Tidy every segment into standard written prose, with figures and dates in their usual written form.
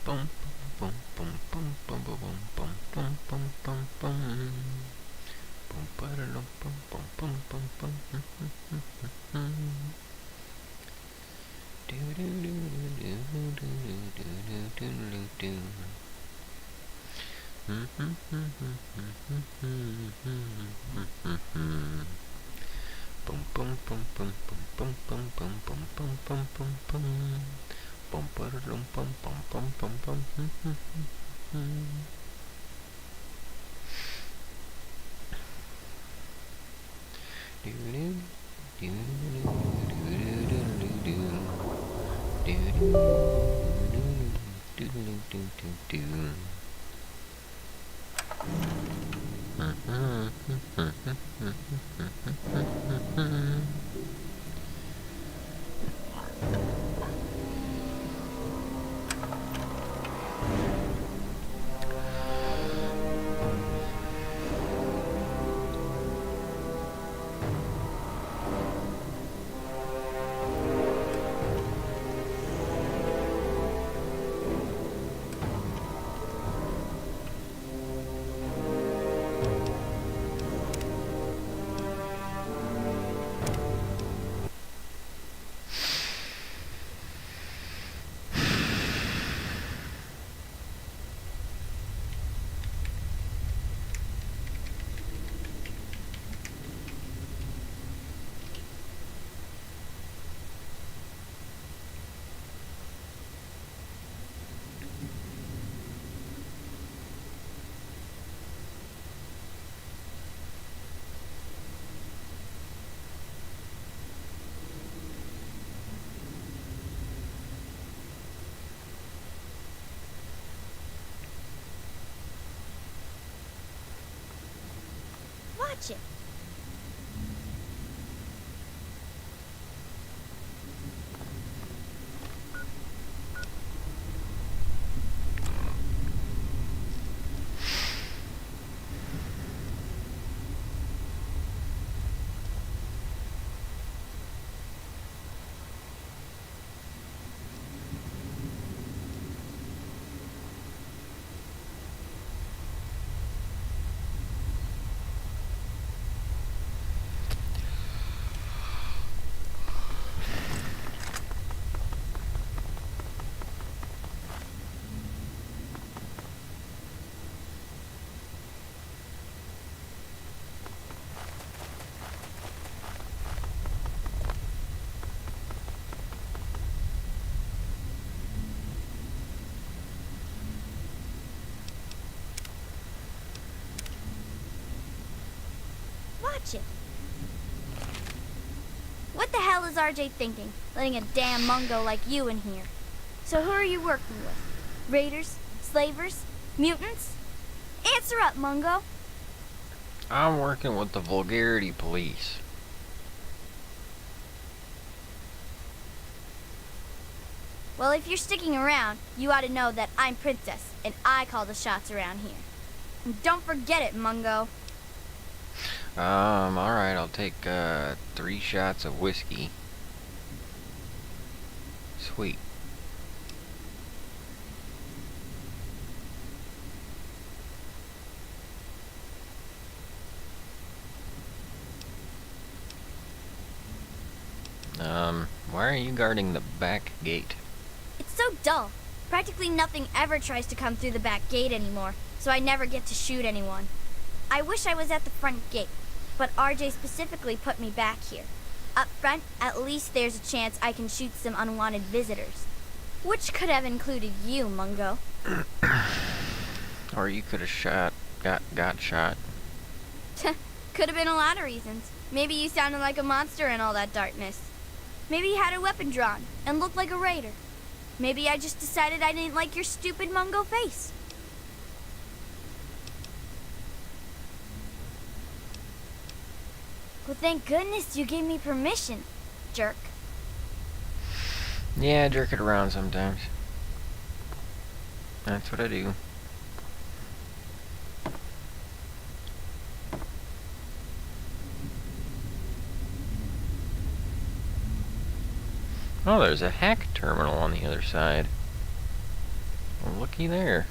Bum bum bum bum bum bum bum bum bum bum bum. Bum ba-da-dum bum bum bum bum bum. Do do do do do do do do do do. Bum bum bum bum bum bum bum bum bum bum bum bum bum. Bum ba-da-dum bum bum bum bum bum. Do do do do do do do do do. Watch it. Watch it. What the hell is RJ thinking, letting a damn Mungo like you in here? So who are you working with? Raiders? Slavers? Mutants? Answer up, Mungo. I'm working with the Vulgarity Police. Well, if you're sticking around, you ought to know that I'm Princess, and I call the shots around here. And don't forget it, Mungo. Alright, I'll take, 3 shots of whiskey. Sweet. Why are you guarding the back gate? It's so dull. Practically nothing ever tries to come through the back gate anymore, so I never get to shoot anyone. I wish I was at the front gate, but RJ specifically put me back here. Up front, at least there's a chance I can shoot some unwanted visitors. Which could have included you, Mungo. Or you could have got shot. Could have been a lot of reasons. Maybe you sounded like a monster in all that darkness. Maybe you had a weapon drawn and looked like a raider. Maybe I just decided I didn't like your stupid Mungo face. Well, thank goodness you gave me permission, jerk. Yeah, I jerk it around sometimes. That's what I do. Oh, there's a hack terminal on the other side. looky there.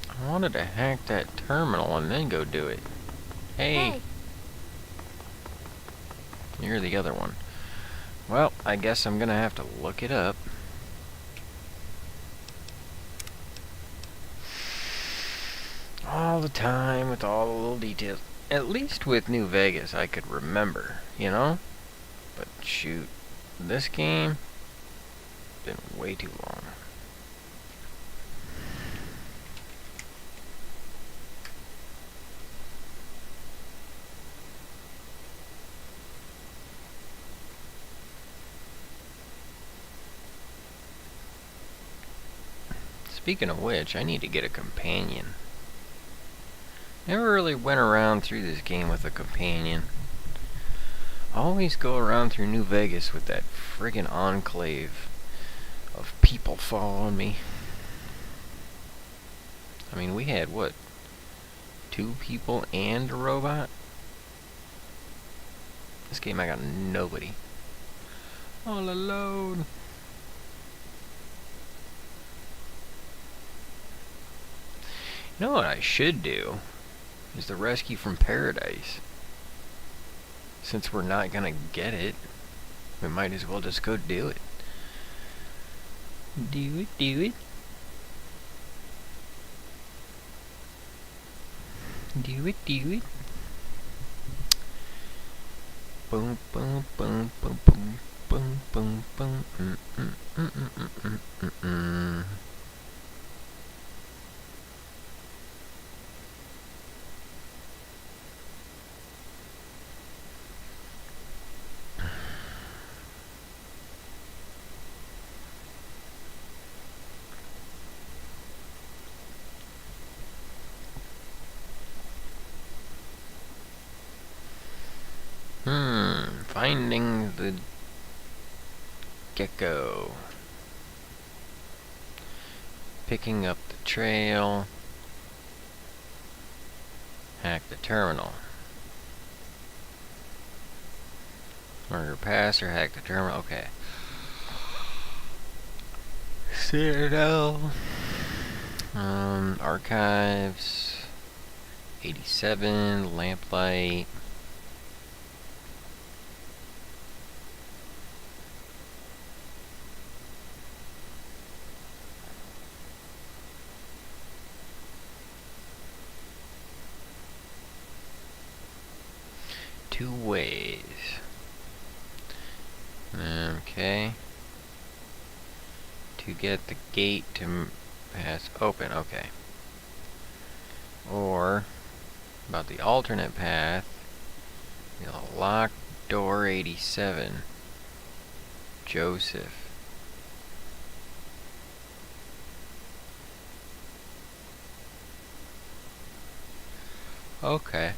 I wanted to hack that terminal and then go do it. Hey. You're the other one. Well, I guess I'm gonna have to look it up. All the time with all the little details. At least with New Vegas I could remember, you know? But shoot, this game been way too long. Speaking of which, I need to get a companion. Never really went around through this game with a companion. Always go around through New Vegas with that friggin' enclave of people following me. I mean, we had, what, 2 people and a robot? This game I got nobody. All alone. You know what I should do? Is the Rescue from Paradise. Since we're not gonna get it, we might as well just go do it. Do it, do it. Do it, do it. Boom, boom, boom, boom, boom, boom, boom, boom. Finding the gecko. Picking up the trail. Hack the terminal. Murder pass or hack the terminal. Okay. Citadel. Archives. 87. Lamplight. Two ways. Okay. To get the gate to pass open. Okay. Or about the alternate path. The locked door 87. Joseph. Okay.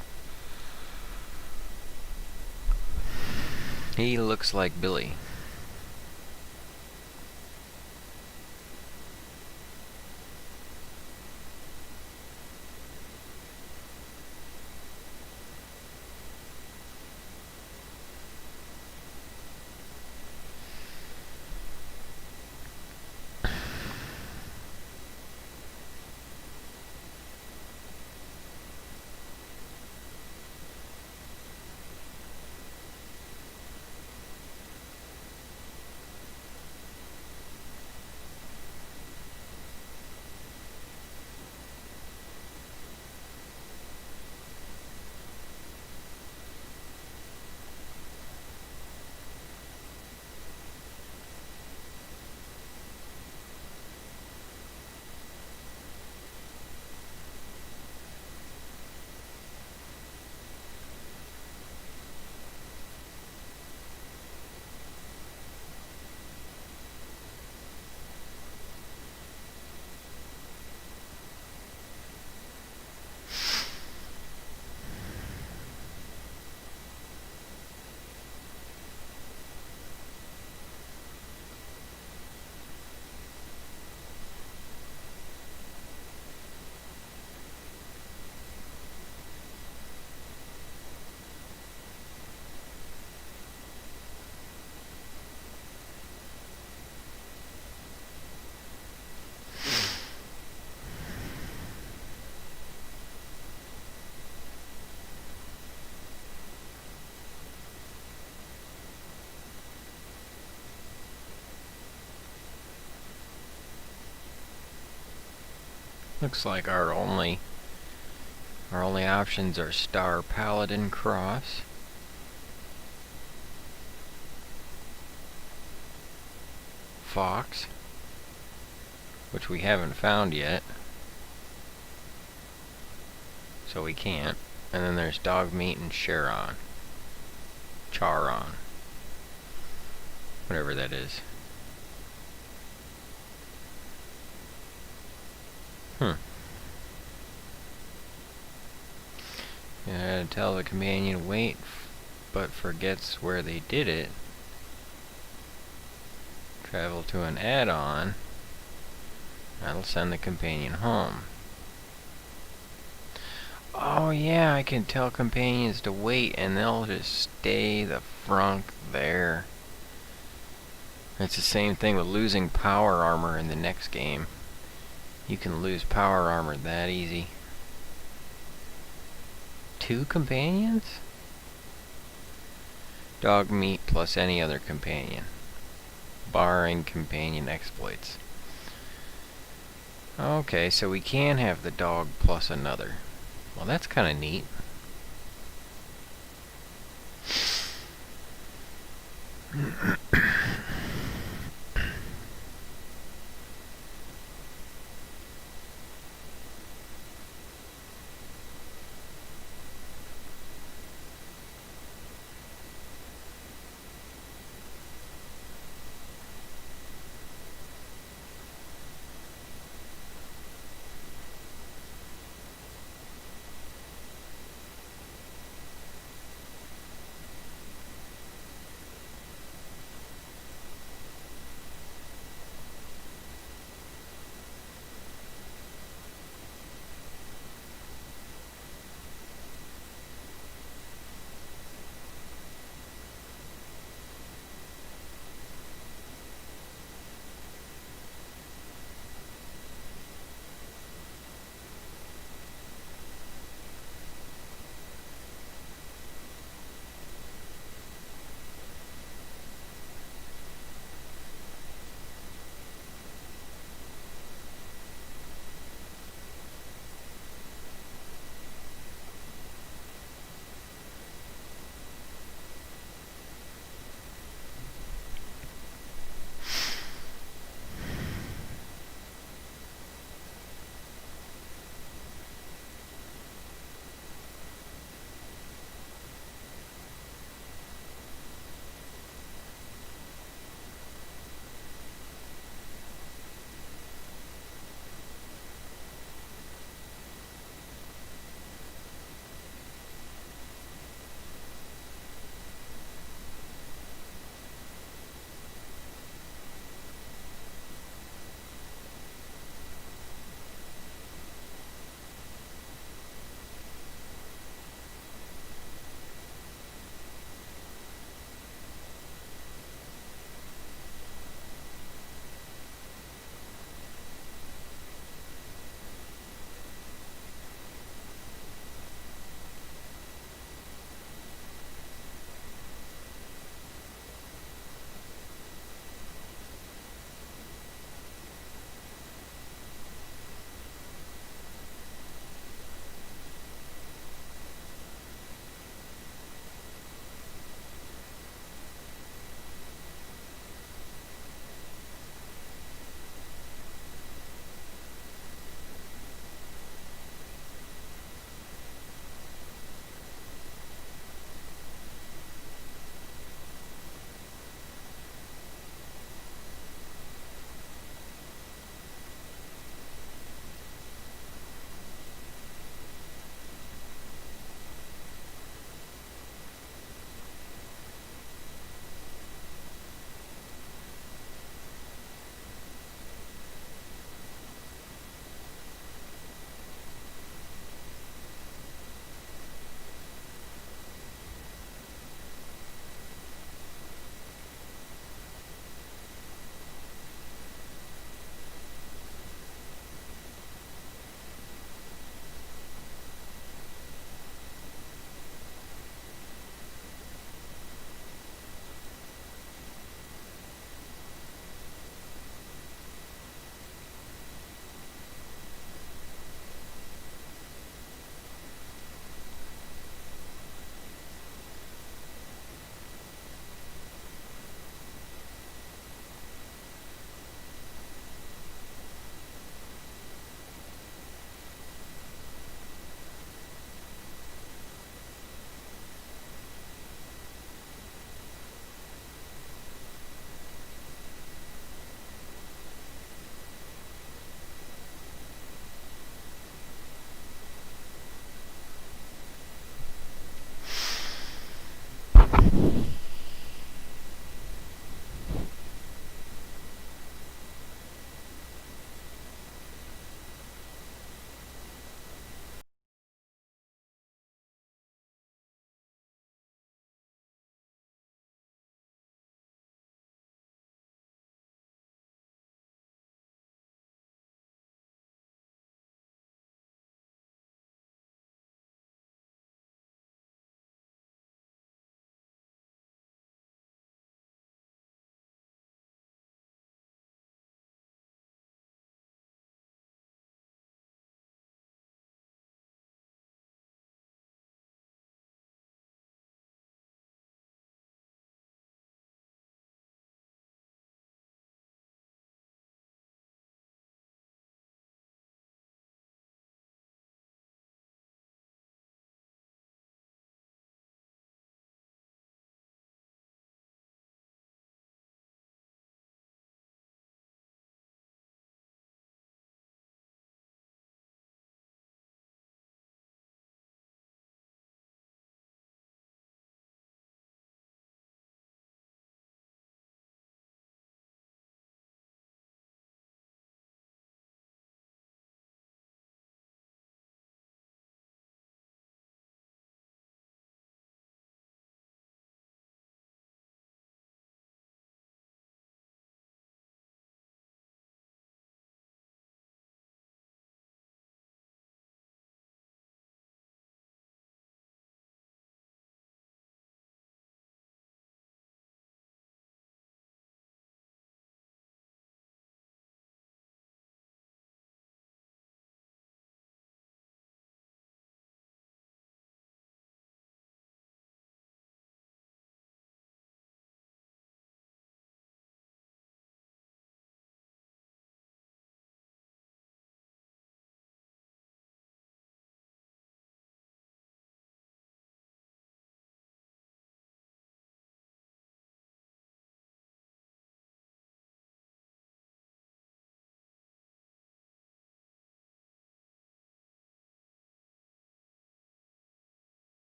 He looks like Billy. Looks like our only options are Star Paladin Cross, Fox, which we haven't found yet, so we can't. And then there's Dog Meat and Charon. Whatever that is. Yeah, tell the companion to wait, but forgets where they did it. Travel to an add-on. That'll send the companion home. Oh yeah, I can tell companions to wait and they'll just stay the frunk there. It's the same thing with losing power armor in the next game. You can lose power armor that easy. 2 companions? Dog meat plus any other companion, barring companion exploits. Okay, so we can have the dog plus another. Well, that's kind of neat.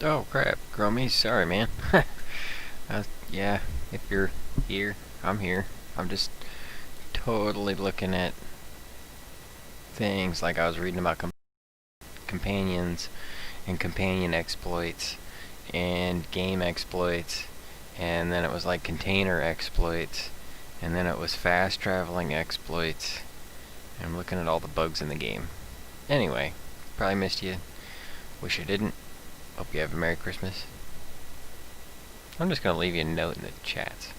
Oh crap, Growmiez, sorry man. Yeah, if you're here, I'm here. I'm just totally looking at things like I was reading about companions and companion exploits and game exploits, and then it was like container exploits, and then it was fast traveling exploits. And I'm looking at all the bugs in the game. Anyway, probably missed you. Wish I didn't. Hope you have a Merry Christmas. I'm just gonna leave you a note in the chat.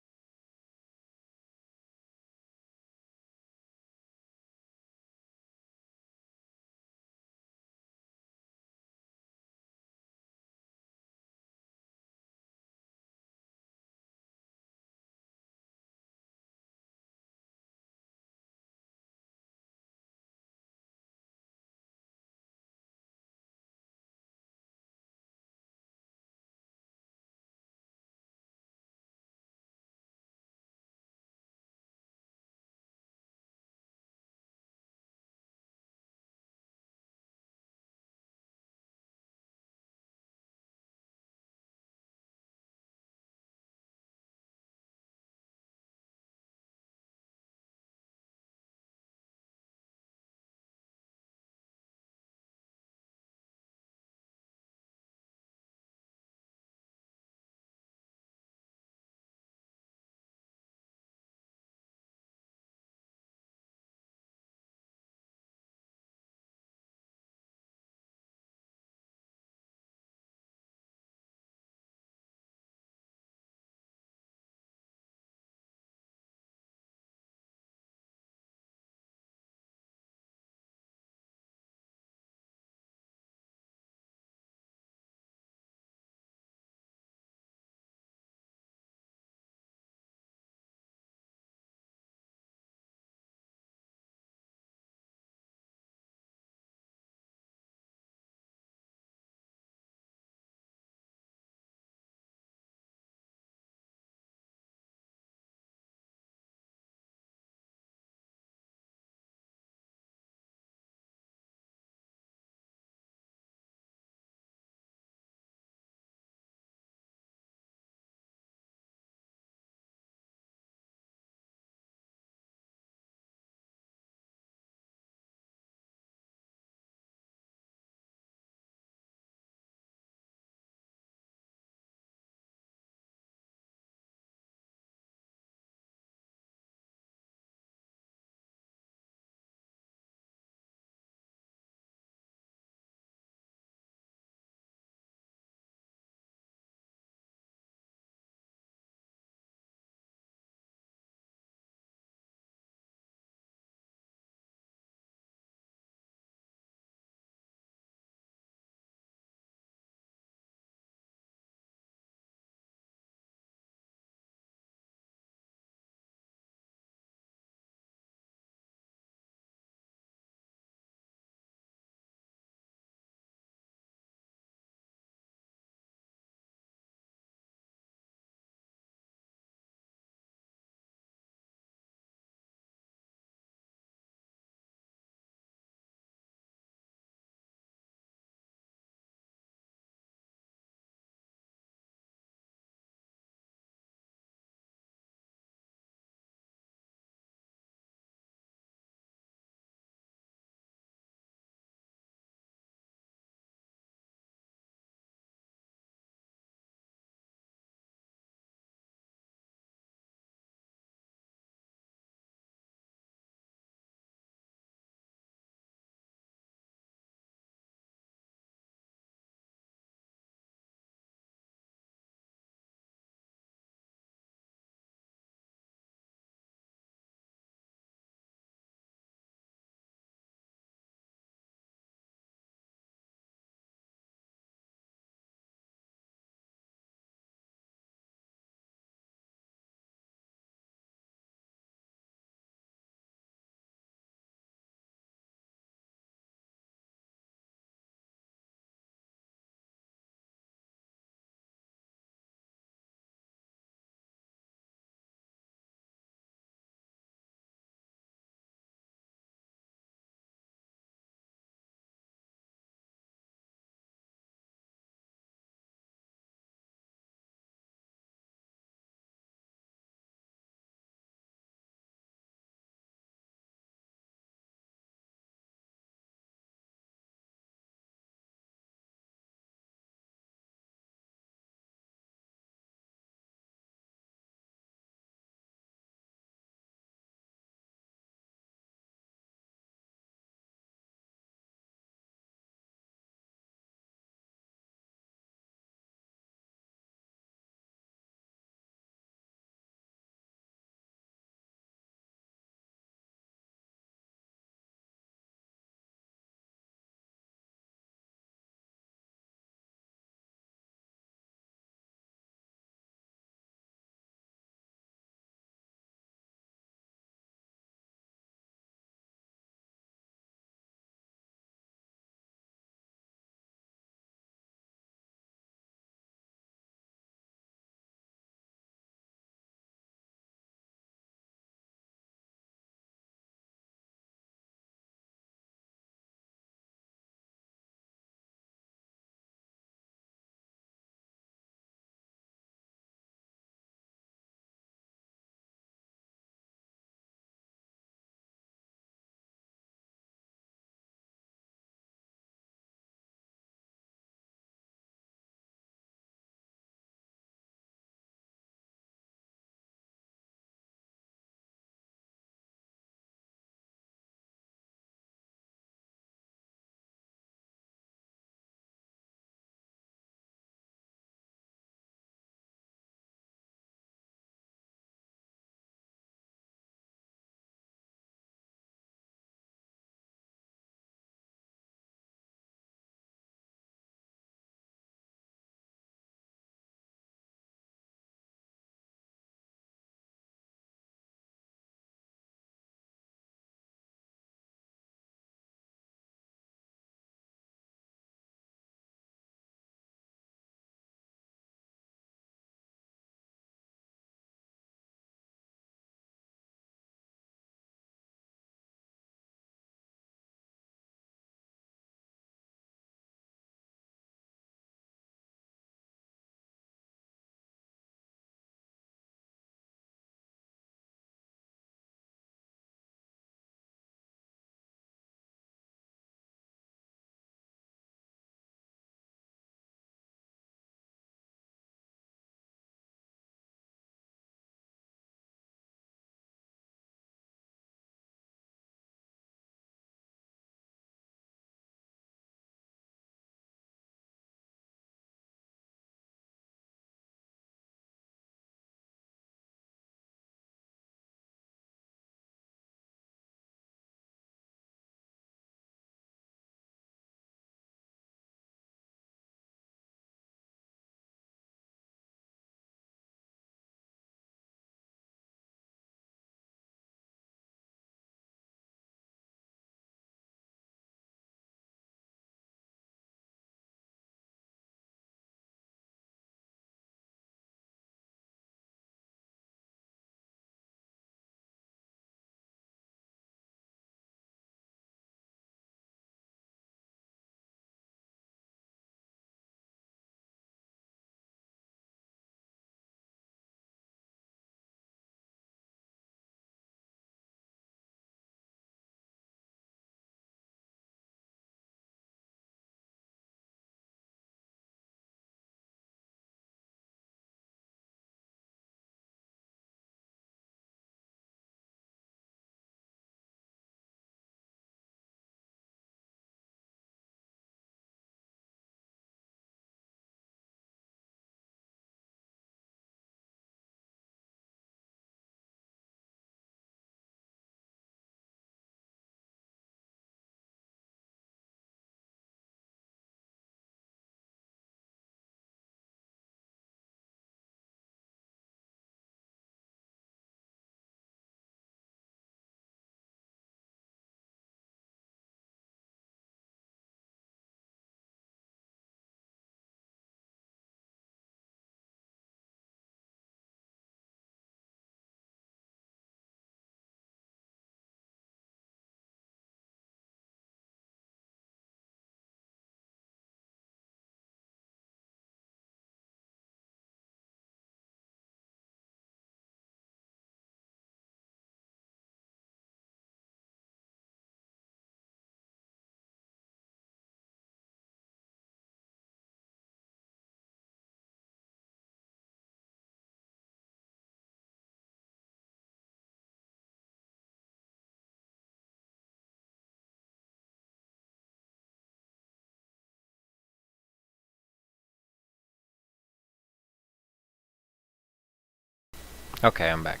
Okay, I'm back.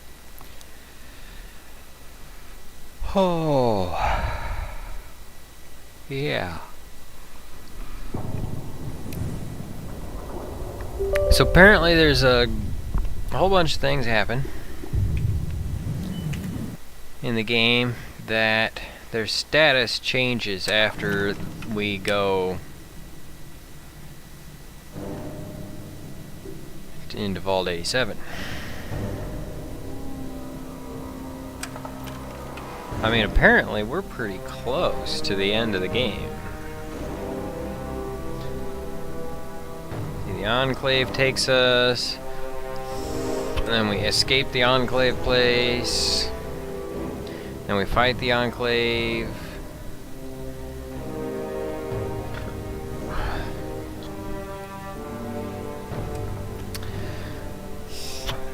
Oh. Yeah. So apparently there's a whole bunch of things happen in the game that their status changes after we go into Vault 87. I mean, apparently we're pretty close to the end of the game. The Enclave takes us, and then we escape the Enclave place, then we fight the Enclave.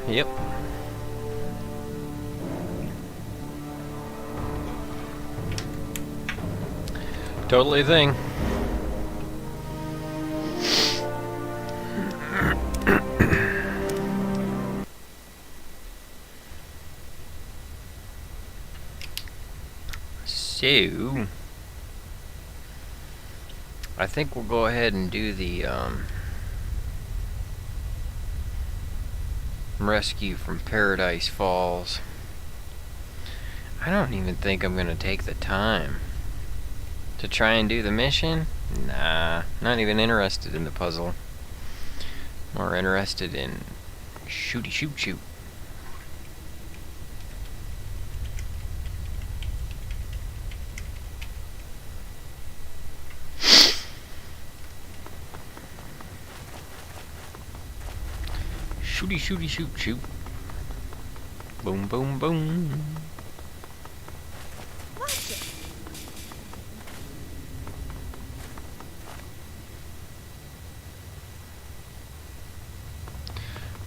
Yep. Totally a thing. So, I think we'll go ahead and do the rescue from Paradise Falls. I don't even think I'm gonna take the time to try and do the mission. Nah, not even interested in the puzzle. More interested in shooty shoot shoot. Shooty shooty shoot shoot. Boom boom boom. Watch it.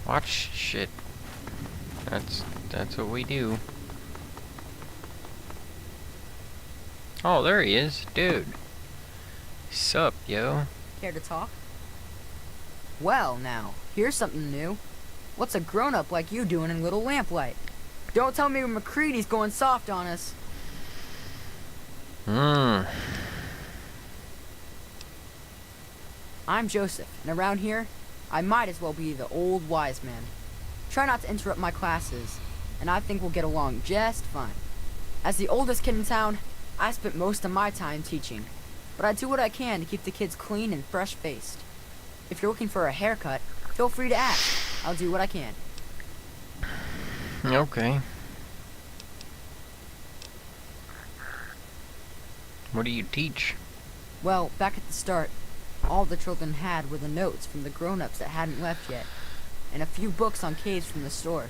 Watch shit. That's what we do. Oh, there he is, dude. Sup, yo? Care to talk? Well, now, here's something new. What's a grown-up like you doing in Little Lamplight? Don't tell me McCready's going soft on us. I'm Joseph, and around here, I might as well be the old wise man. Try not to interrupt my classes, and I think we'll get along just fine. As the oldest kid in town, I spent most of my time teaching, but I do what I can to keep the kids clean and fresh-faced. If you're looking for a haircut, feel free to ask. I'll do what I can. Okay. What do you teach? Well, back at the start, all the children had were the notes from the grown-ups that hadn't left yet, and a few books on caves from the store.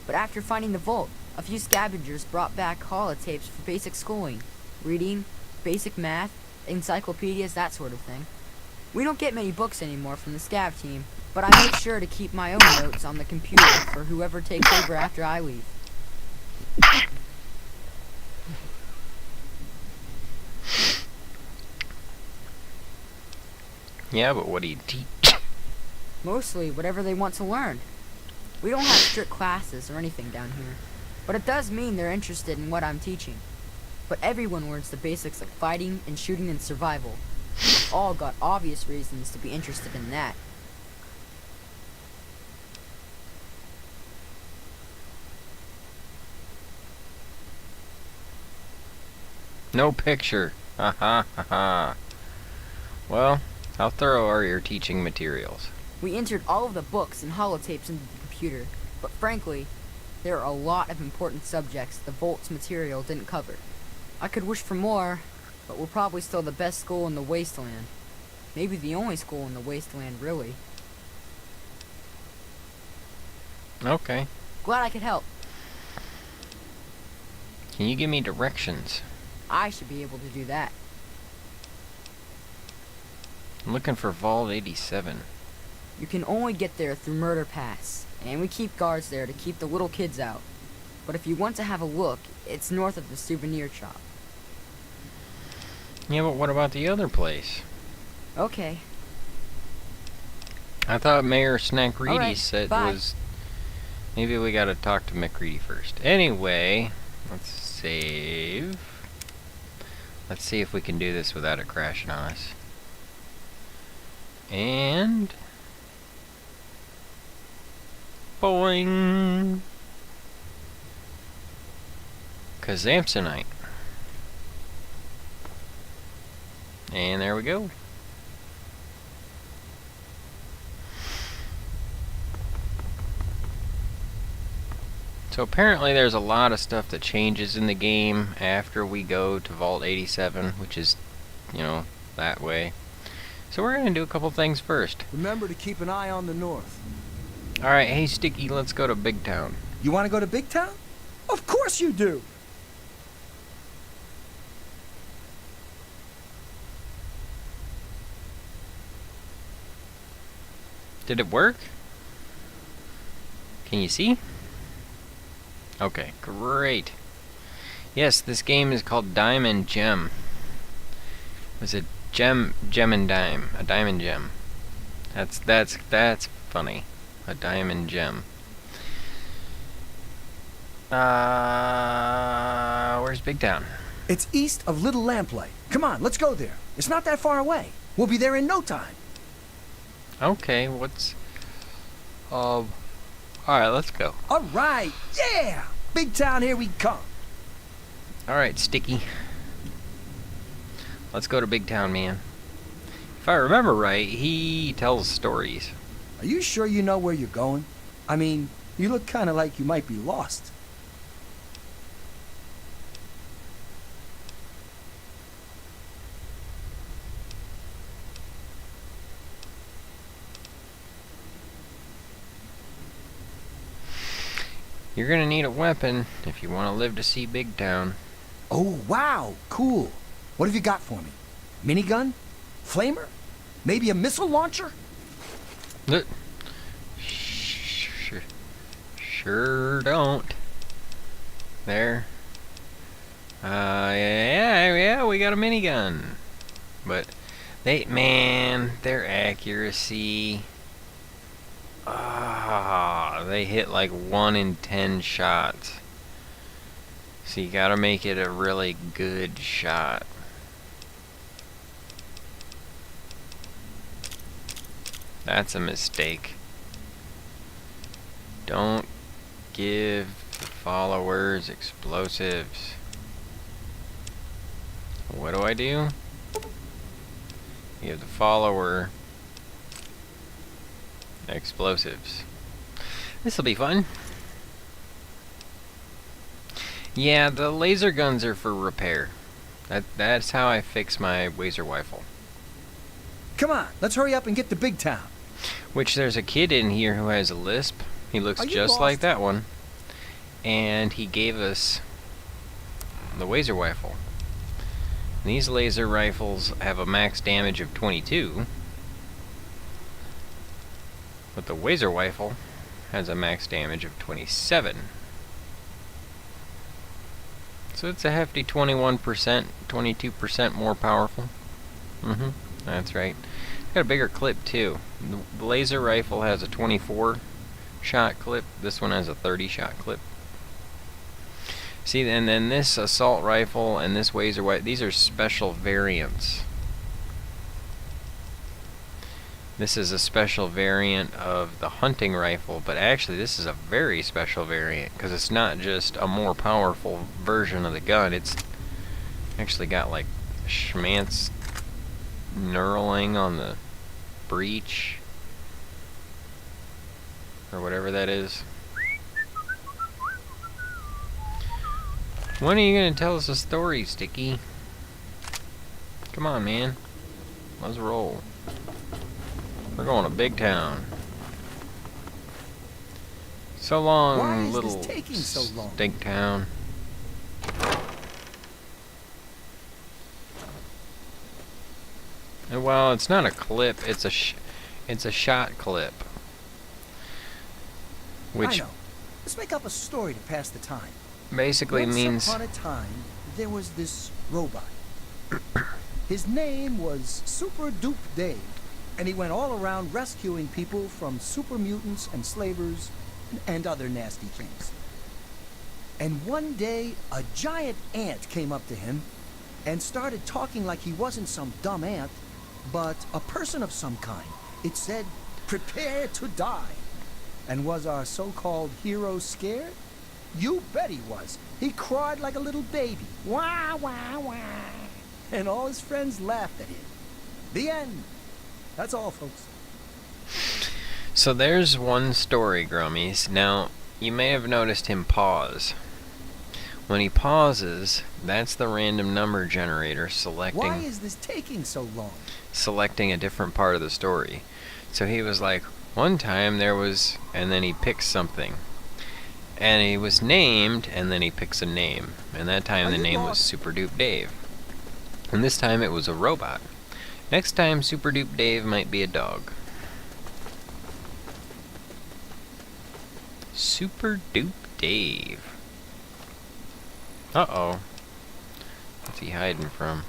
But after finding the vault, a few scavengers brought back holotapes for basic schooling, reading, basic math, encyclopedias, that sort of thing. We don't get many books anymore from the scav team, but I make sure to keep my own notes on the computer for whoever takes over after I leave. Yeah, but what do you teach? Mostly whatever they want to learn. We don't have strict classes or anything down here, but it does mean they're interested in what I'm teaching. But everyone learns the basics of fighting and shooting and survival. We've all got obvious reasons to be interested in that. No picture. Ha ha ha ha. Well, how thorough are your teaching materials? We entered all of the books and holotapes into the computer, but frankly, there are a lot of important subjects the Vault's material didn't cover. I could wish for more, but we're probably still the best school in the Wasteland. Maybe the only school in the Wasteland, really. Okay. Glad I could help. Can you give me directions? I should be able to do that. I'm looking for Vault 87. You can only get there through Murder Pass, and we keep guards there to keep the little kids out. But if you want to have a look, it's north of the souvenir shop. Yeah, but what about the other place? Okay. I thought Mayor Snackreedy Alright, said bye. was Maybe we gotta talk to McCready first. Anyway, let's save. Let's see if we can do this without it crashing on us. And... Boing! Kazamsonite. And there we go. So apparently there's a lot of stuff that changes in the game after we go to Vault 87, which is, you know, that way. So we're going to do a couple things first. Remember to keep an eye on the north. Alright, hey Sticky, let's go to Big Town. You want to go to Big Town? Of course you do! Did it work? Can you see? Okay, great. Yes, this game is called Dime and Gem. It's a gem and dime. A diamond gem. That's funny. A diamond gem. Where's Big Town? It's east of Little Lamplight. Come on, let's go there. It's not that far away. We'll be there in no time. Okay, what's... Alright, let's go. Alright, yeah! Big Town, here we come. Alright, Sticky. Let's go to Big Town, man. If I remember right, he tells stories. Are you sure you know where you're going? I mean, you look kind of like you might be lost. You're gonna need a weapon if you want to live to see Big Town. Oh, wow, cool. What have you got for me? Minigun? Flamer? Maybe a missile launcher? Sure don't. There. Yeah, we got a minigun. But their accuracy. They hit like 1 in 10 shots. So you gotta make it a really good shot. That's a mistake. Don't give the followers explosives. What do? Give the follower explosives. This'll be fun. Yeah, the laser guns are for repair. That's how I fix my laser rifle. Come on, let's hurry up and get to Big Town. Which there's a kid in here who has a lisp. He looks just like that one. And he gave us the laser rifle. And these laser rifles have a max damage of 22. But the laser rifle has a max damage of 27. So it's a hefty 21%, 22% more powerful. That's right. Got a bigger clip too. The laser rifle has a 24 shot clip. This one has a 30 shot clip. See, and then this assault rifle and this laser rifle, these are special variants. This is a special variant of the hunting rifle, but actually this is a very special variant because it's not just a more powerful version of the gun. It's actually got like schmance knurling on the breech or whatever that is. When are you gonna tell us a story, Sticky? Come on, man. Let's roll. We're going to Big Town. So long, Why is little this taking so long? stink town. And well, it's not a clip. It's a shot clip. Which I know. Let's make up a story to pass the time. basically means Once upon a time, there was this robot. His name was Super Dupe Dave, and he went all around rescuing people from super mutants and slavers and other nasty things. And one day, a giant ant came up to him and started talking like he wasn't some dumb ant, but a person of some kind. It said, "Prepare to die." And was our so-called hero scared? You bet he was. He cried like a little baby. Wah, wah, wah. And all his friends laughed at him. The end. That's all, folks. So there's one story, Growmiez. Now, you may have noticed him pause. When he pauses, that's the random number generator Why is this taking so long? selecting a different part of the story. So he was like, one time there was, and then he picks something. And he was named, and then he picks a name. And that time the name was Super Dupe Dave. And this time it was a robot. Next time Super Dupe Dave might be a dog. Super Dupe Dave. Uh-oh. What's he hiding from?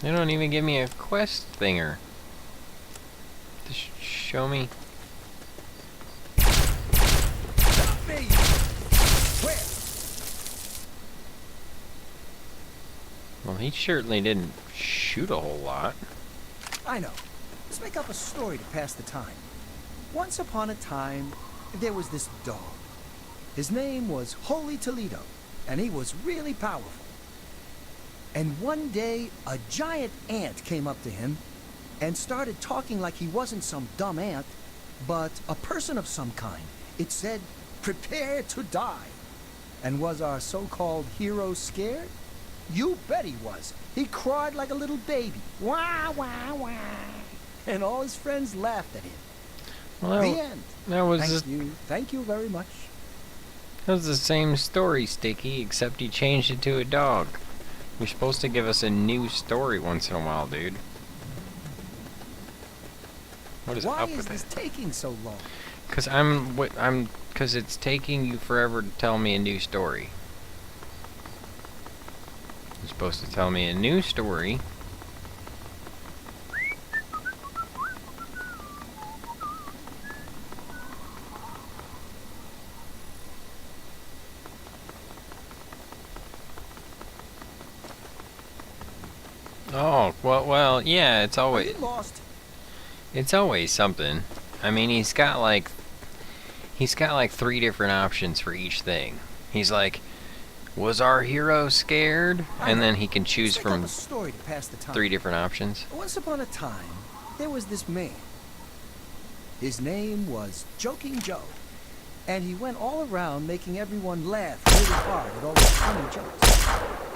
They don't even give me a quest thinger. Just show me. Stop me! Where? Well, he certainly didn't shoot a whole lot. I know. Let's make up a story to pass the time. Once upon a time, there was this dog. His name was Holy Toledo, and he was really powerful. And one day, a giant ant came up to him and started talking like he wasn't some dumb ant, but a person of some kind. It said, "Prepare to die." And was our so-called hero scared? You bet he was. He cried like a little baby. Wah, wah, wah. And all his friends laughed at him. Well, The end. that was Thank you. Thank you very much. that was the same story, Sticky, except he changed it to a dog. You're supposed to give us a new story once in a while, dude. What is Why up is with this it? taking so long? Cause it's taking you forever to tell me a new story. You're supposed to tell me a new story. Oh, well, yeah, it's Are always you lost? something. I mean, he's got like 3 different options for each thing. He's like, was our hero scared? And then he can choose Let's make up from a story to pass the time. 3 different options. Once upon a time, there was this man. His name was Joking Joe, and he went all around making everyone laugh really hard at all his funny jokes.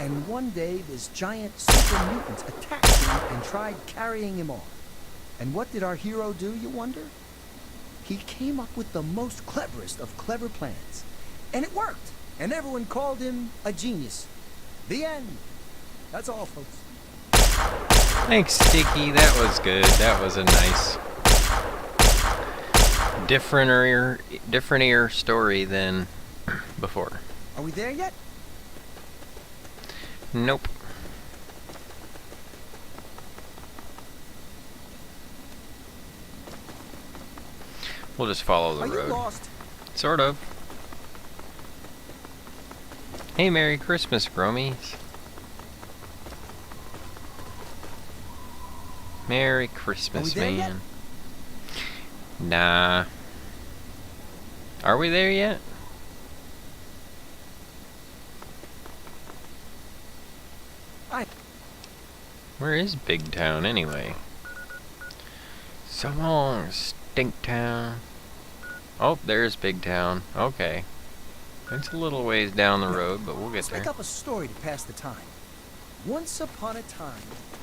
And one day, this giant super mutant attacked him and tried carrying him off. And what did our hero do, you wonder? He came up with the most cleverest of clever plans. And it worked! And everyone called him a genius. The end. That's all, folks. Thanks, Sticky. That was good. That was a nice, different story than before. Are we there yet? Nope. We'll just follow the Are you road. lost? Sort of. Hey, Merry Christmas, Growmiez. Merry Christmas, there yet? man. Nah. Are we there yet? Where is Big Town, anyway? So long, Stink Town. Oh, there's Big Town. Okay. It's a little ways down the road, but we'll get Let's make there. up a story to pass the time. Once upon a time,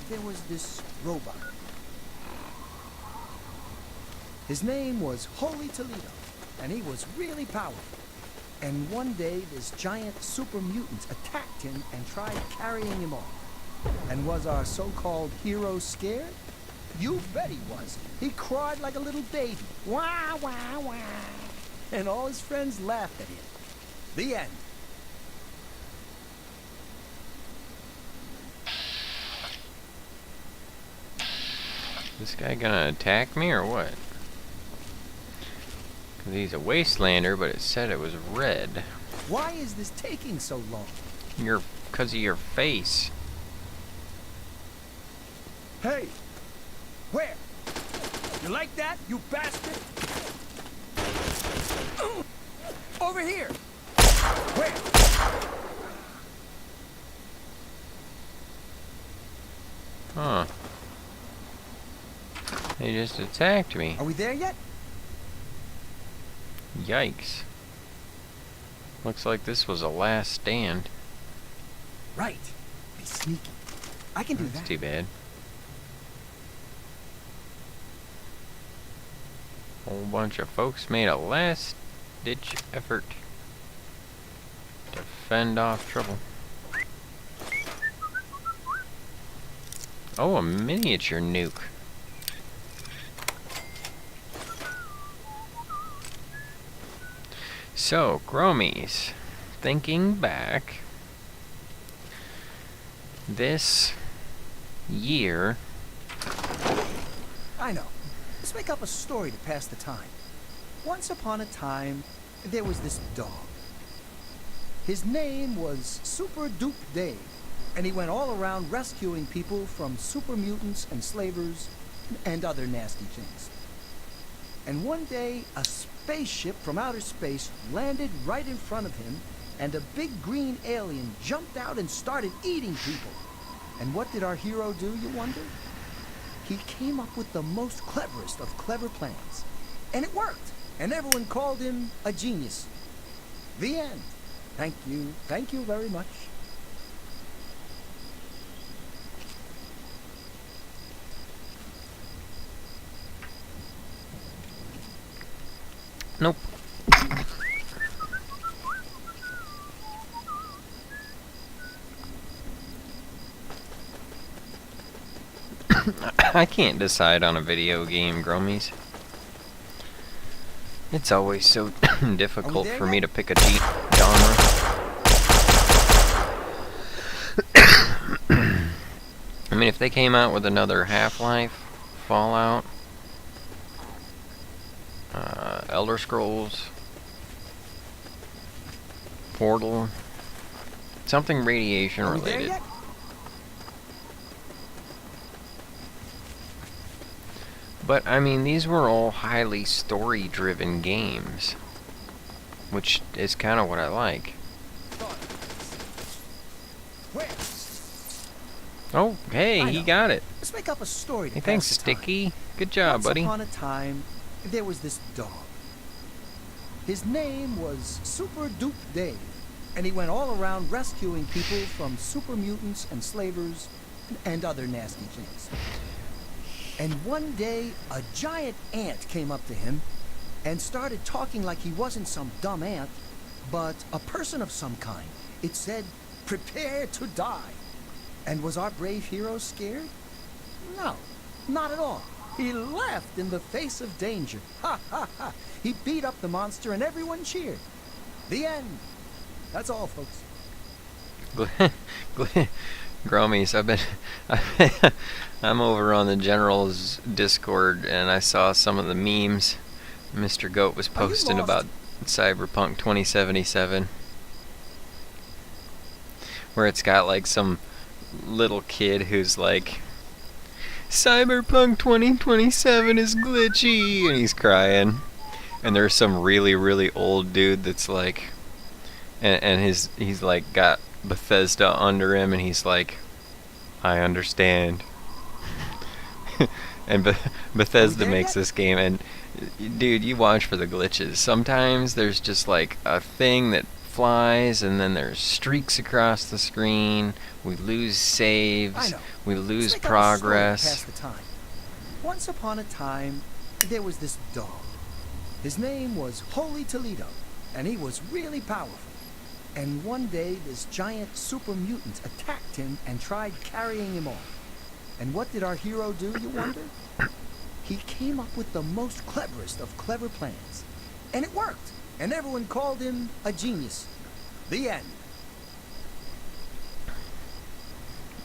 there was this robot. His name was Holy Toledo, and he was really powerful. And one day, this giant super mutant attacked him and tried carrying him off. And was our so-called hero scared? You bet he was. He cried like a little baby. Wah, wah, wah. And all his friends laughed at him. The end. Is this guy gonna attack me or what? 'Cause he's a wastelander, but it said it was red. Why is this taking so long? Because of your face. Hey! Where? You like that, you bastard? Over here! Where? Huh. They just attacked me. Are we there yet? Yikes. Looks like this was a last stand. Right. Be sneaky. I can do That's that. too bad. Whole bunch of folks made a last-ditch effort to fend off trouble. Oh, a miniature nuke. So, Growmiez, thinking back, this year... I know. Let's make up a story to pass the time. Once upon a time, there was this dog. His name was Super Dupe Dave, and he went all around rescuing people from super mutants and slavers and other nasty things. And one day, a spaceship from outer space landed right in front of him, and a big green alien jumped out and started eating people. And what did our hero do, you wonder? He came up with the most cleverest of clever plans. And it worked, and everyone called him a genius. The end. Thank you very much. Nope. I can't decide on a video game, Growmiez. It's always so difficult for me to pick a deep genre. I mean, if they came out with another Half-Life, Fallout, Elder Scrolls, Portal, something radiation related. But, I mean, these were all highly story-driven games, which is kind of what I like. Oh, hey, he got it. Let's make up a story to Hey, pass thanks, the time. Sticky. Good job, buddy. Once upon a time, there was this dog. His name was Super Dupe Dave, and he went all around rescuing people from super mutants and slavers and other nasty things. And one day, a giant ant came up to him and started talking like he wasn't some dumb ant, but a person of some kind. It said, "Prepare to die." And was our brave hero scared? No, not at all. He laughed in the face of danger. Ha ha ha! He beat up the monster and everyone cheered. The end. That's all, folks. Growmiez, I'm over on the General's Discord, and I saw some of the memes Mr. Goat was posting about Cyberpunk 2077, where it's got like some little kid who's like, "Cyberpunk 2027 is glitchy," and he's crying, and there's some really, really old dude that's like, and he's like got Bethesda under him, and he's like, "I understand." And Bethesda makes this game, and dude, you watch for the glitches. Sometimes there's just like a thing that flies, and then there's streaks across the screen. We lose saves. We lose progress. Pass the time. Once upon a time, there was this dog. His name was Holy Toledo, and he was really powerful. And one day, this giant super mutant attacked him and tried carrying him off. And what did our hero do, you wonder? He came up with the most cleverest of clever plans. And it worked, and everyone called him a genius. The end.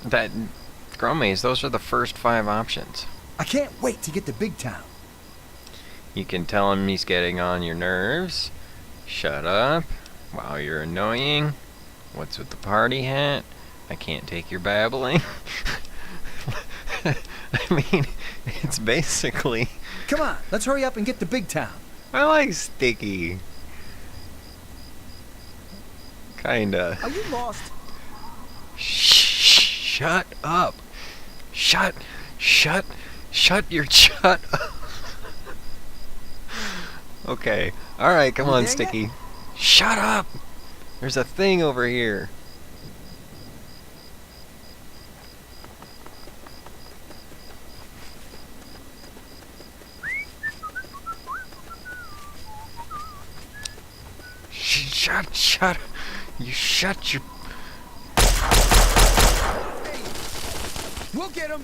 That Growmiez, those are the first 5 options. I can't wait to get to Big Town. You can tell him he's getting on your nerves. Shut up. Wow, you're annoying. What's with the party hat? I can't take your babbling. I mean, it's basically... Come on, let's hurry up and get to Big Town. I like Sticky. Kinda. Are you lost? Shut up. Shut up. Okay. Alright, come on, Sticky. Yet? Shut up! There's a thing over here. Shut. You shut your... We'll get him.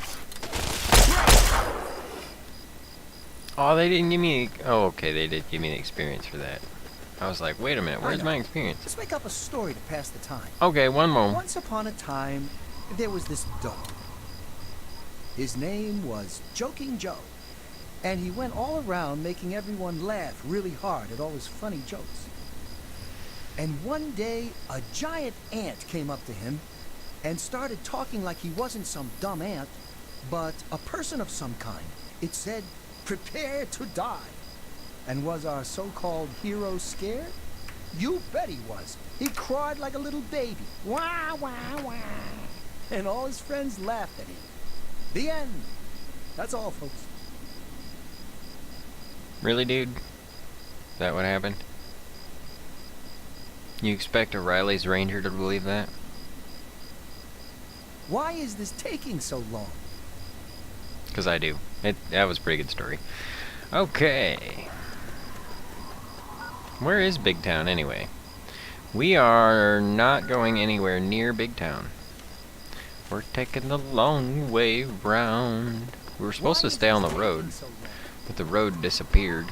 Oh, they didn't give me... Oh, okay, they did give me an experience for that. I was like, wait a minute, where's my experience? Let's make up a story to pass the time. Okay, one moment. Once upon a time, there was this dog. His name was Joking Joe. And he went all around making everyone laugh really hard at all his funny jokes. And one day, a giant ant came up to him and started talking like he wasn't some dumb ant, but a person of some kind. It said, "Prepare to die." And was our so-called hero scared? You bet he was. He cried like a little baby. Wah, wah, wah. And all his friends laughed at him. The end. That's all, folks. Really, dude? Is that what happened? You expect a Riley's Ranger to believe that? Why is this taking so long? Because I do. That was a pretty good story. Okay. Where is Big Town, anyway? We are not going anywhere near Big Town. We're taking the long way round. We were supposed to stay on the road, but the road disappeared.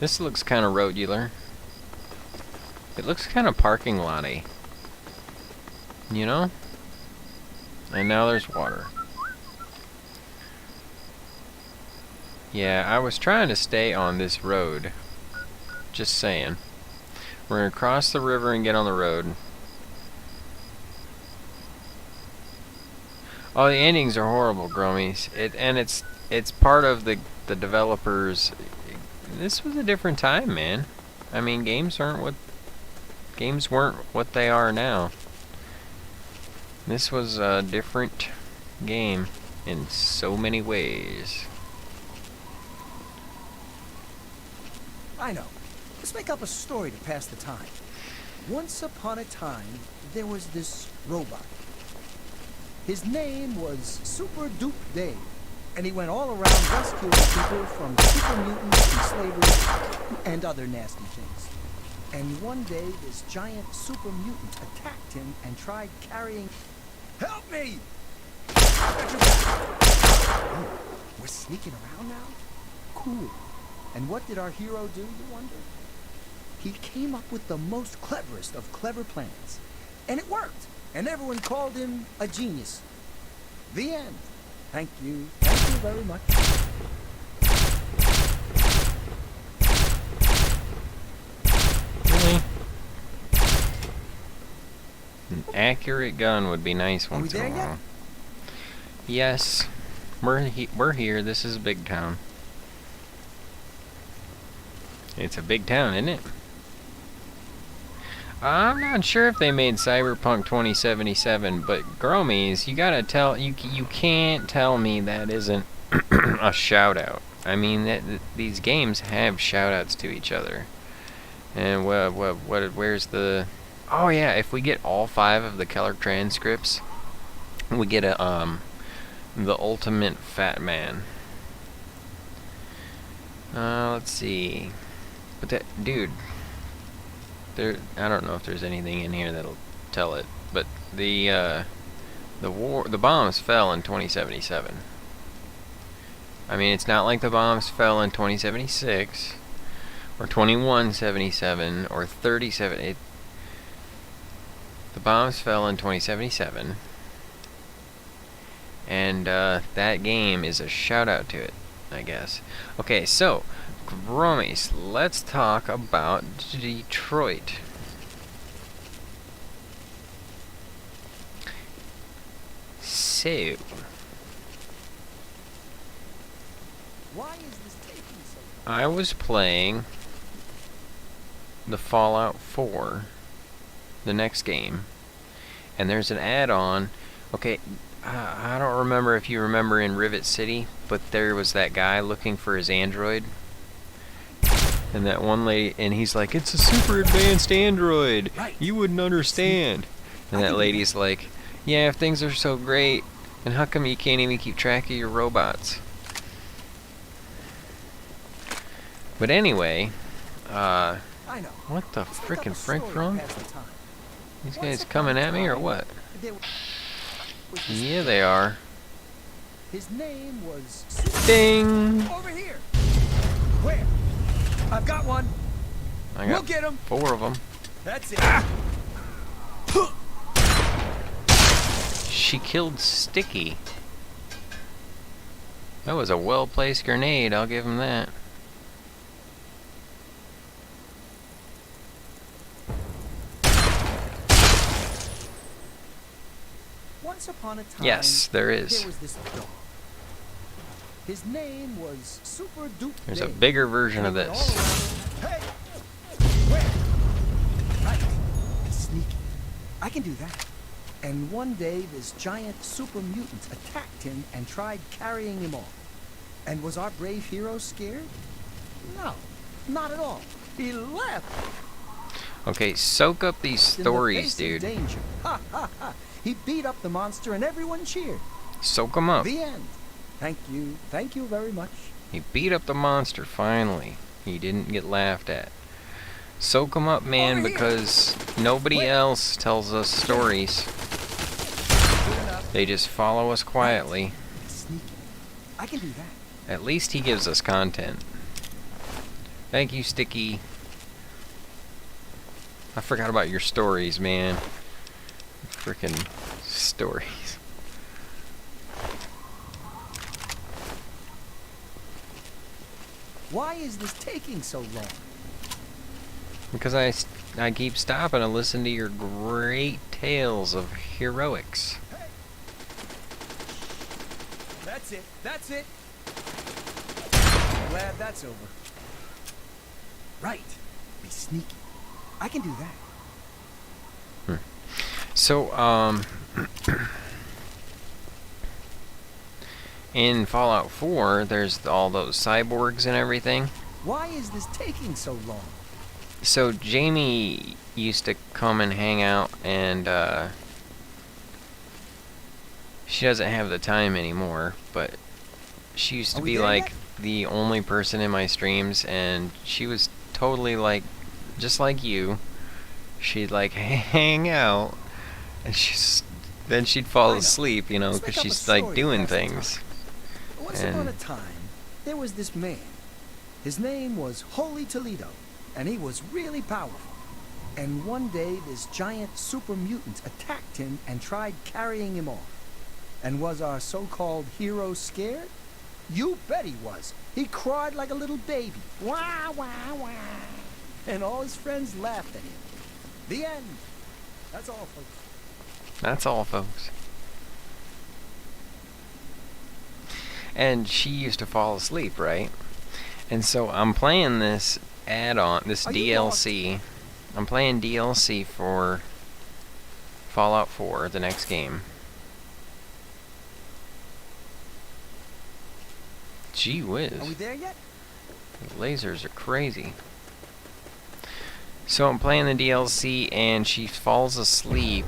This looks kind of roadular. It looks kind of parking lot-y. You know? And now there's water. Yeah, I was trying to stay on this road. Just saying. We're gonna cross the river and get on the road. Oh, the endings are horrible, Growmiez. It's part of the developers. This was a different time, man. I mean, games weren't what they are now. This was a different game in so many ways. I know. Let's make up a story to pass the time. Once upon a time, there was this robot. His name was Super Dupe Dave, and he went all around rescuing people from super mutants and slavery and other nasty things. And one day, this giant super mutant attacked him and tried carrying... Help me! Oh, we're sneaking around now? Cool. And what did our hero do, you wonder? He came up with the most cleverest of clever plans. And it worked. And everyone called him a genius. The end. Thank you. Thank you very much. Really? An accurate gun would be nice once in a while. Yes. We're here. This is a big town. It's a big town, isn't it? I'm not sure if they made Cyberpunk 2077, but Growmiez, you gotta tell you can't tell me that isn't a shout out. I mean, these games have shout outs to each other. And where's the... Oh yeah, if we get all 5 of the color transcripts, we get a the ultimate fat man. Let's see. But that dude, I don't know if there's anything in here that'll tell it, but the bombs fell in 2077. I mean, it's not like the bombs fell in 2076 or 2177 or 37. The bombs fell in 2077, And that game is a shout out to it, I guess. Okay, so Growmiez, let's talk about Detroit. So, Why is this taking so long? I was playing the Fallout 4, the next game, and there's an add-on. Okay, I don't remember if you remember in Rivet City, but there was that guy looking for his android, and that one lady, and he's like, "It's a super advanced android. You wouldn't understand." And that lady's like, "Yeah, if things are so great, and how come you can't even keep track of your robots?" But anyway, I know. what the Let's make up a frickin' story frick to wrong? pass the time. These Once guys upon coming a at me or time, what? there was this Yeah, they are. His name was Ding! over here. Where? I've got one. I We'll got get him. 4 of them. That's it. She killed Sticky. That was a well-placed grenade, I'll give him that. Once upon a time, Yes, there is. there was this dog. His name was Super Duke. There's a Dave. bigger version And of he went this. all around. Hey! Where? Right. Sneaky. I can do that. And one day, this giant super mutant attacked him and tried carrying him off. And was our brave hero scared? No, not at all. He left. Okay, soak up these In the stories, face of dude. danger. Ha ha ha. He beat up the monster and everyone cheered. Soak them up. The end. Thank you very much. He beat up the monster, finally. He didn't get laughed at. Soak them up, man, Over here. because nobody Wait. else tells us stories. Good enough. They just follow us quietly. Sneaky. I can do that. At least he gives us content. Thank you, Sticky. I forgot about your stories, man. Frickin' stories. Why is this taking so long? Because I keep stopping to listen to your great tales of heroics. That's it. That's it. Glad that's over. Right. Be sneaky. I can do that. So, in Fallout 4, there's all those cyborgs and everything. Why is this taking so long? So Jamie used to come and hang out, and she doesn't have the time anymore, but she used to Are we be there like yet? the only person in my streams, and she was totally like, just like you. She'd like hang out, and then she'd fall I know. asleep, you know, Let's because make up a she's like story to doing pass the things. time. Once And- upon a time, there was this man. His name was Holy Toledo, and he was really powerful. And one day, this giant super mutant attacked him and tried carrying him off. And was our so-called hero scared? You bet he was. He cried like a little baby. Wah, wah, wah. And all his friends laughed at him. The end. That's all, folks. That's all, folks. And she used to fall asleep, right? And so I'm playing this add-on, this Are you DLC. I'm playing DLC for Fallout 4, the next game. Gee whiz. Are we there yet? The lasers are crazy. So I'm playing the DLC, and she falls asleep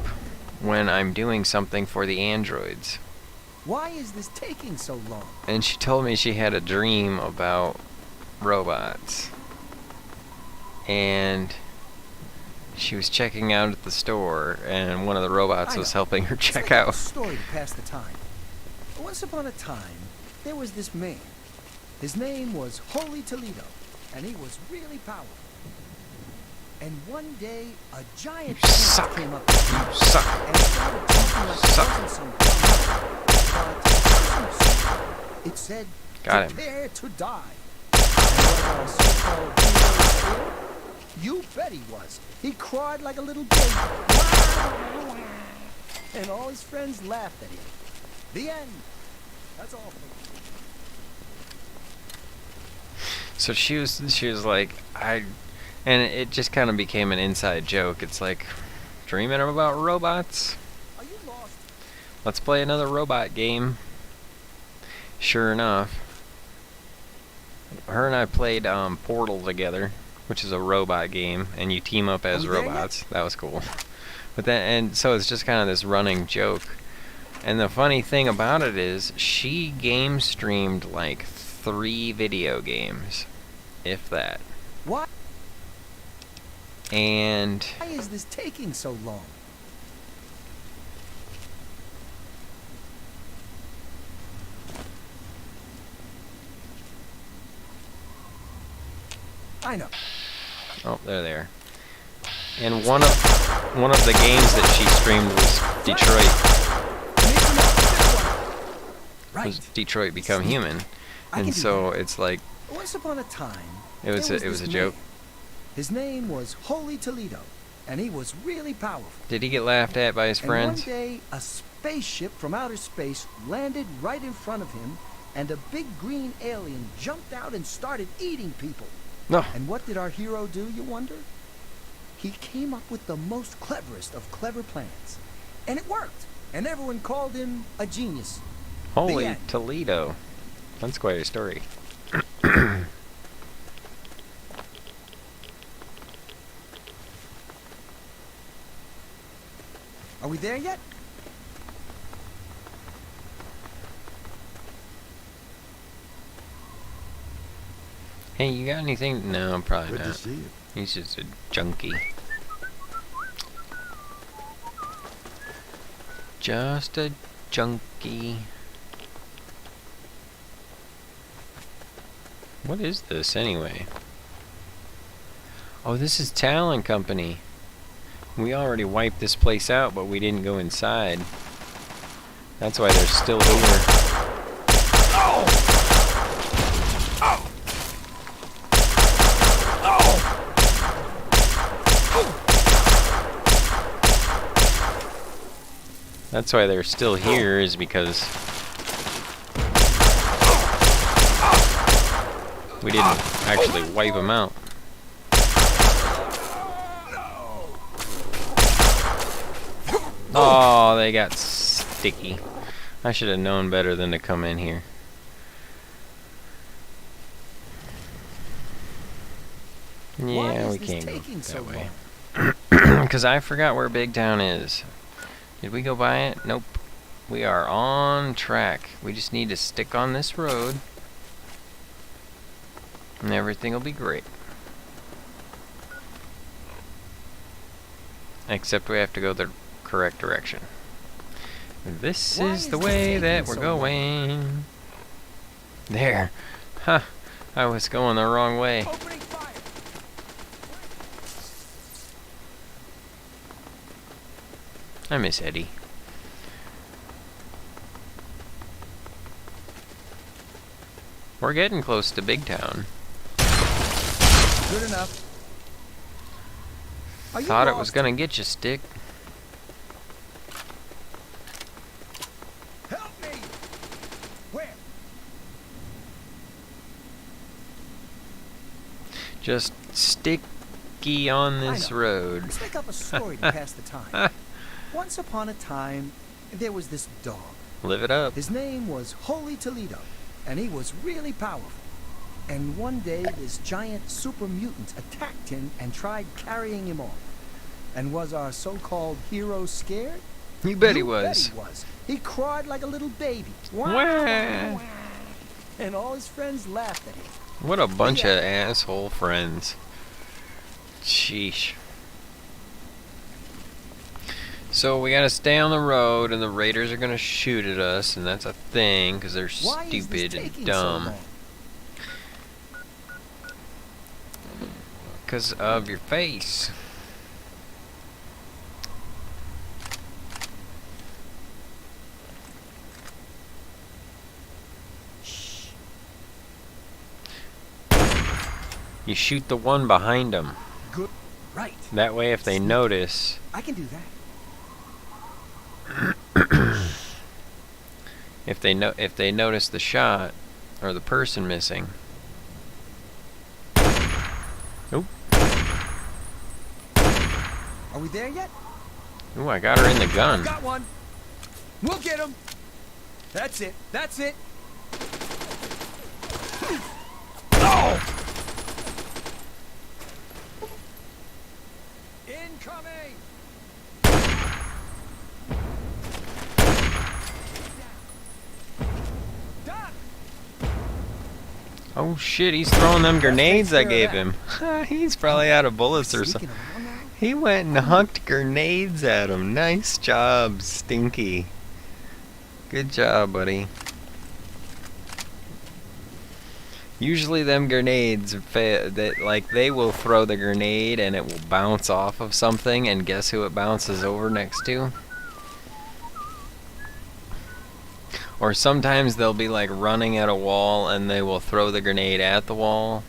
when I'm doing something for the androids. Why is this taking so long? And she told me she had a dream about robots. And she was checking out at the store, and one of the robots I was know. helping her Let's check make up a out. story to pass the time. Once upon a time, there was this man. His name was Holy Toledo, and he was really powerful. And one day, a giant You suck. ant came up You suck. and started talking like Suck. it wasn't some dumb. but it said, Got him. prepare to die. And was our so-called hero scared? You bet he was. He cried like a little baby. And all his friends laughed at him. The end. That's all. So she was like, and it just kind of became an inside joke. It's like, dreaming about robots? Are you lost? Let's play another robot game. Sure enough, her and I played Portal together, which is a robot game, and you team up as robots. That was cool. But then, and so it's just kind of this running joke. And the funny thing about it is, she game streamed like 3 video games, if that. What? And Why is this taking so long? I know. oh, they're there. And one of the games that she streamed was Detroit Become Human, and so it's like Once upon a time, it was there a this joke. man. His name was Holy Toledo, and he was really powerful. Did he get laughed at by his friends? And one day, a spaceship from outer space landed right in front of him, and a big green alien jumped out and started eating people. No. And what did our hero do, you wonder? He came up with the most cleverest of clever plans. And it worked. And everyone called him a genius. Holy end. Toledo. That's quite a story. Are we there yet? Hey, you got anything? No, probably Good to not. see you. He's just a junkie. Just a junkie. What is this anyway? Oh, this is Talon Company. We already wiped this place out, but we didn't go inside. That's why they're still here. That's why they're still here, is because we didn't actually wipe them out. Oh, they got sticky. I should have known better than to come in here. Yeah, we can't go that way. Because I forgot where Big Town is. Did we go by it? Nope. We are on track. We just need to stick on this road, and everything will be great. Except we have to go the correct direction. This is the way that we're going. There. Huh. I was going the wrong way. Opening fire. I miss Eddie. We're getting close to Big Town. Good enough. Are you Thought it was lost? gonna get you, Stick. Help me! Where? Just sticky on this I know. road. Let's make up a story to pass the time. Once upon a time, there was this dog. Live it up. His name was Holy Toledo, and he was really powerful. And one day, this giant super mutant attacked him and tried carrying him off. And was our so-called hero scared? You bet he You was. bet he was. He cried like a little baby. Wah. And all his friends laughed at him. What a bunch Yeah. of asshole friends. Sheesh. So we gotta stay on the road, and the raiders are gonna shoot at us, and that's a thing, because they're Why is this stupid and taking so dumb. long? Because of your face. You shoot the one behind them. Good. Right. That way, if they notice, I can do that. if they notice the shot or the person missing. Oop. Are we there yet? Ooh, I got her in the gun. Got one. We'll get him. That's it. That's it. Oh! Incoming. Done. Oh shit, he's throwing them grenades I care of gave that. him. He's probably out of bullets or something. Sneaking around now? He went and hucked grenades at him. Nice job, Stinky. Good job, buddy. Usually them grenades, they will throw the grenade and it will bounce off of something, and guess who it bounces over next to? Or sometimes they'll be like running at a wall and they will throw the grenade at the wall.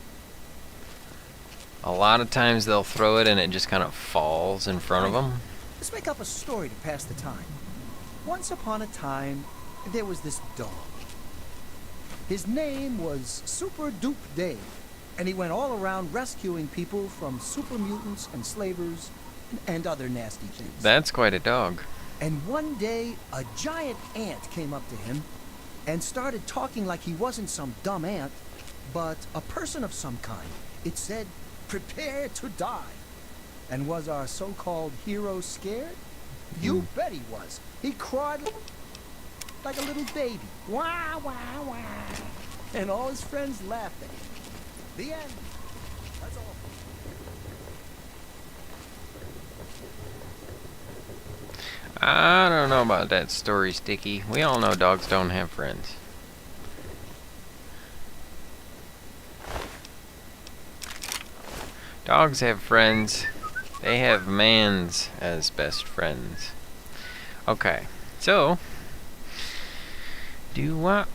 A lot of times they'll throw it and it just kind of falls in front of them. Let's make up a story to pass the time. Once upon a time, there was this dog. His name was Super Dupe Dave, and he went all around rescuing people from super mutants and slavers and other nasty things. That's quite a dog. And one day, a giant ant came up to him and started talking like he wasn't some dumb ant, but a person of some kind. It said, "Prepare to die." And was our so-called hero scared? You bet he was. He cried like a little baby. Wah, wah, wah. And all his friends laughed at him. The end. That's all. I don't know about that story, Sticky. We all know dogs don't have friends. Dogs have friends. They have mans as best friends. Okay, so do-wop-a-diddy.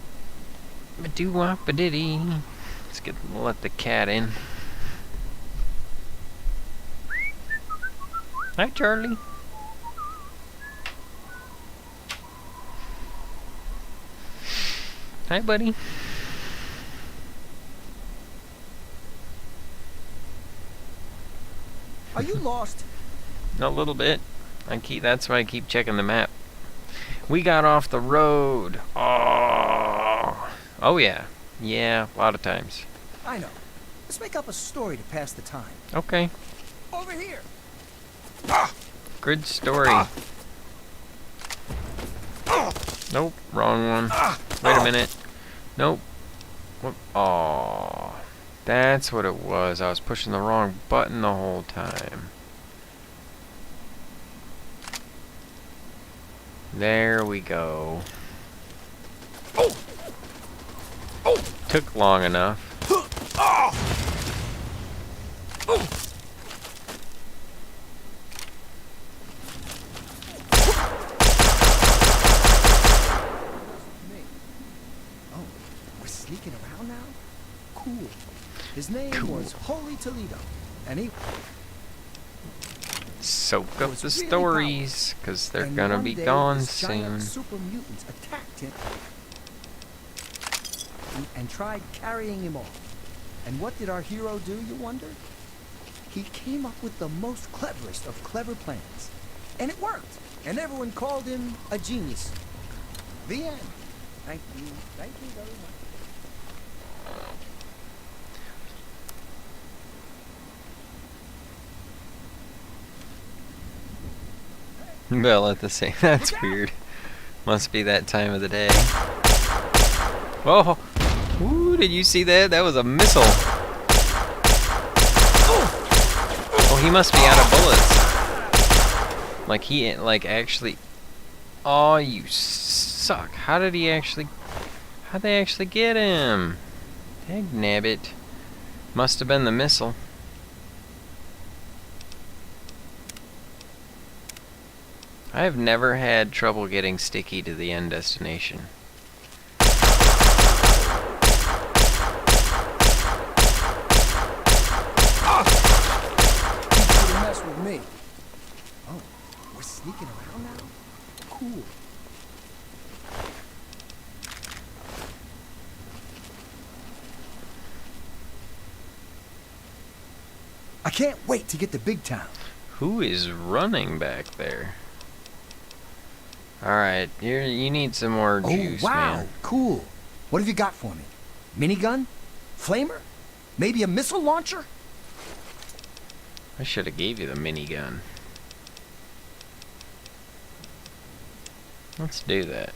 Let the cat in. Hi, Charlie. Hi, buddy. Are you lost? A little bit. That's why I keep checking the map. We got off the road. Oh yeah. Yeah, a lot of times. I know. Let's make up a story to pass the time. Okay. Over here. Good story. Nope, wrong one. Wait a minute. Nope. What? Oh, that's what it was. I was pushing the wrong button the whole time. There we go. Took long enough. Sneaking around now? Cool. His name was Holy Toledo, and he Soak up was the really stories, because they're and gonna one be day, gone this giant soon. super mutants attacked him and tried carrying him off. And what did our hero do, you wonder? He came up with the most cleverest of clever plans. And it worked. And everyone called him a genius. The end. Thank you. Thank you very much. Bell at the same. That's weird. Must be that time of the day. Whoa! Ooh, did you see that? That was a missile. Oh, he must be out of bullets. Like he, actually. Oh, you suck! How did he actually? How'd they actually get him? Dag nabbit. Must have been the missile. I have never had trouble getting Sticky to the end destination. cool. I can't wait to get to Big Town. Who is running back there? Alright, you need some more juice, oh, wow. man. Cool. What have you got for me? Minigun? Flamer? Maybe a missile launcher? I should have gave you the minigun. Let's do that.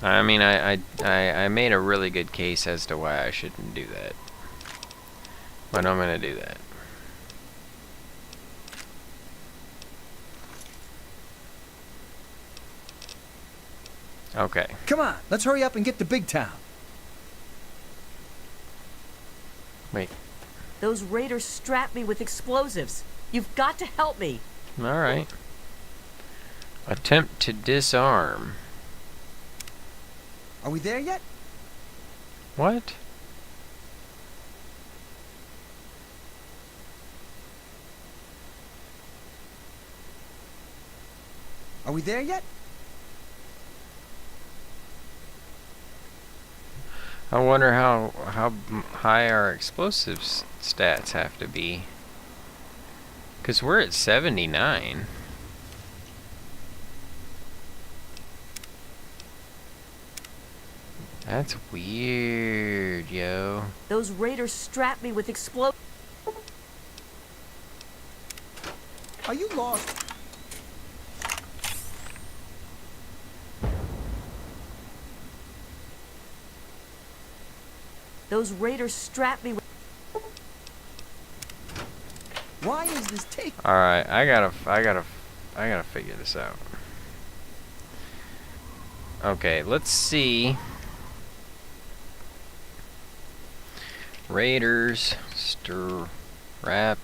I mean, I made a really good case as to why I shouldn't do that. But I'm gonna do that. Okay. Come on, let's hurry up and get to Big Town. Wait. Those raiders strapped me with explosives. You've got to help me. Alright. Attempt to disarm. Are we there yet? What? Are we there yet? I wonder how high our explosives stats have to be. 'Cause we're at 79. That's weird, yo. Those raiders strapped me with explosives. Are you lost? Those raiders strapped me with... Why is this taking? Alright, I gotta figure this out. Okay, let's see. Raiders strapped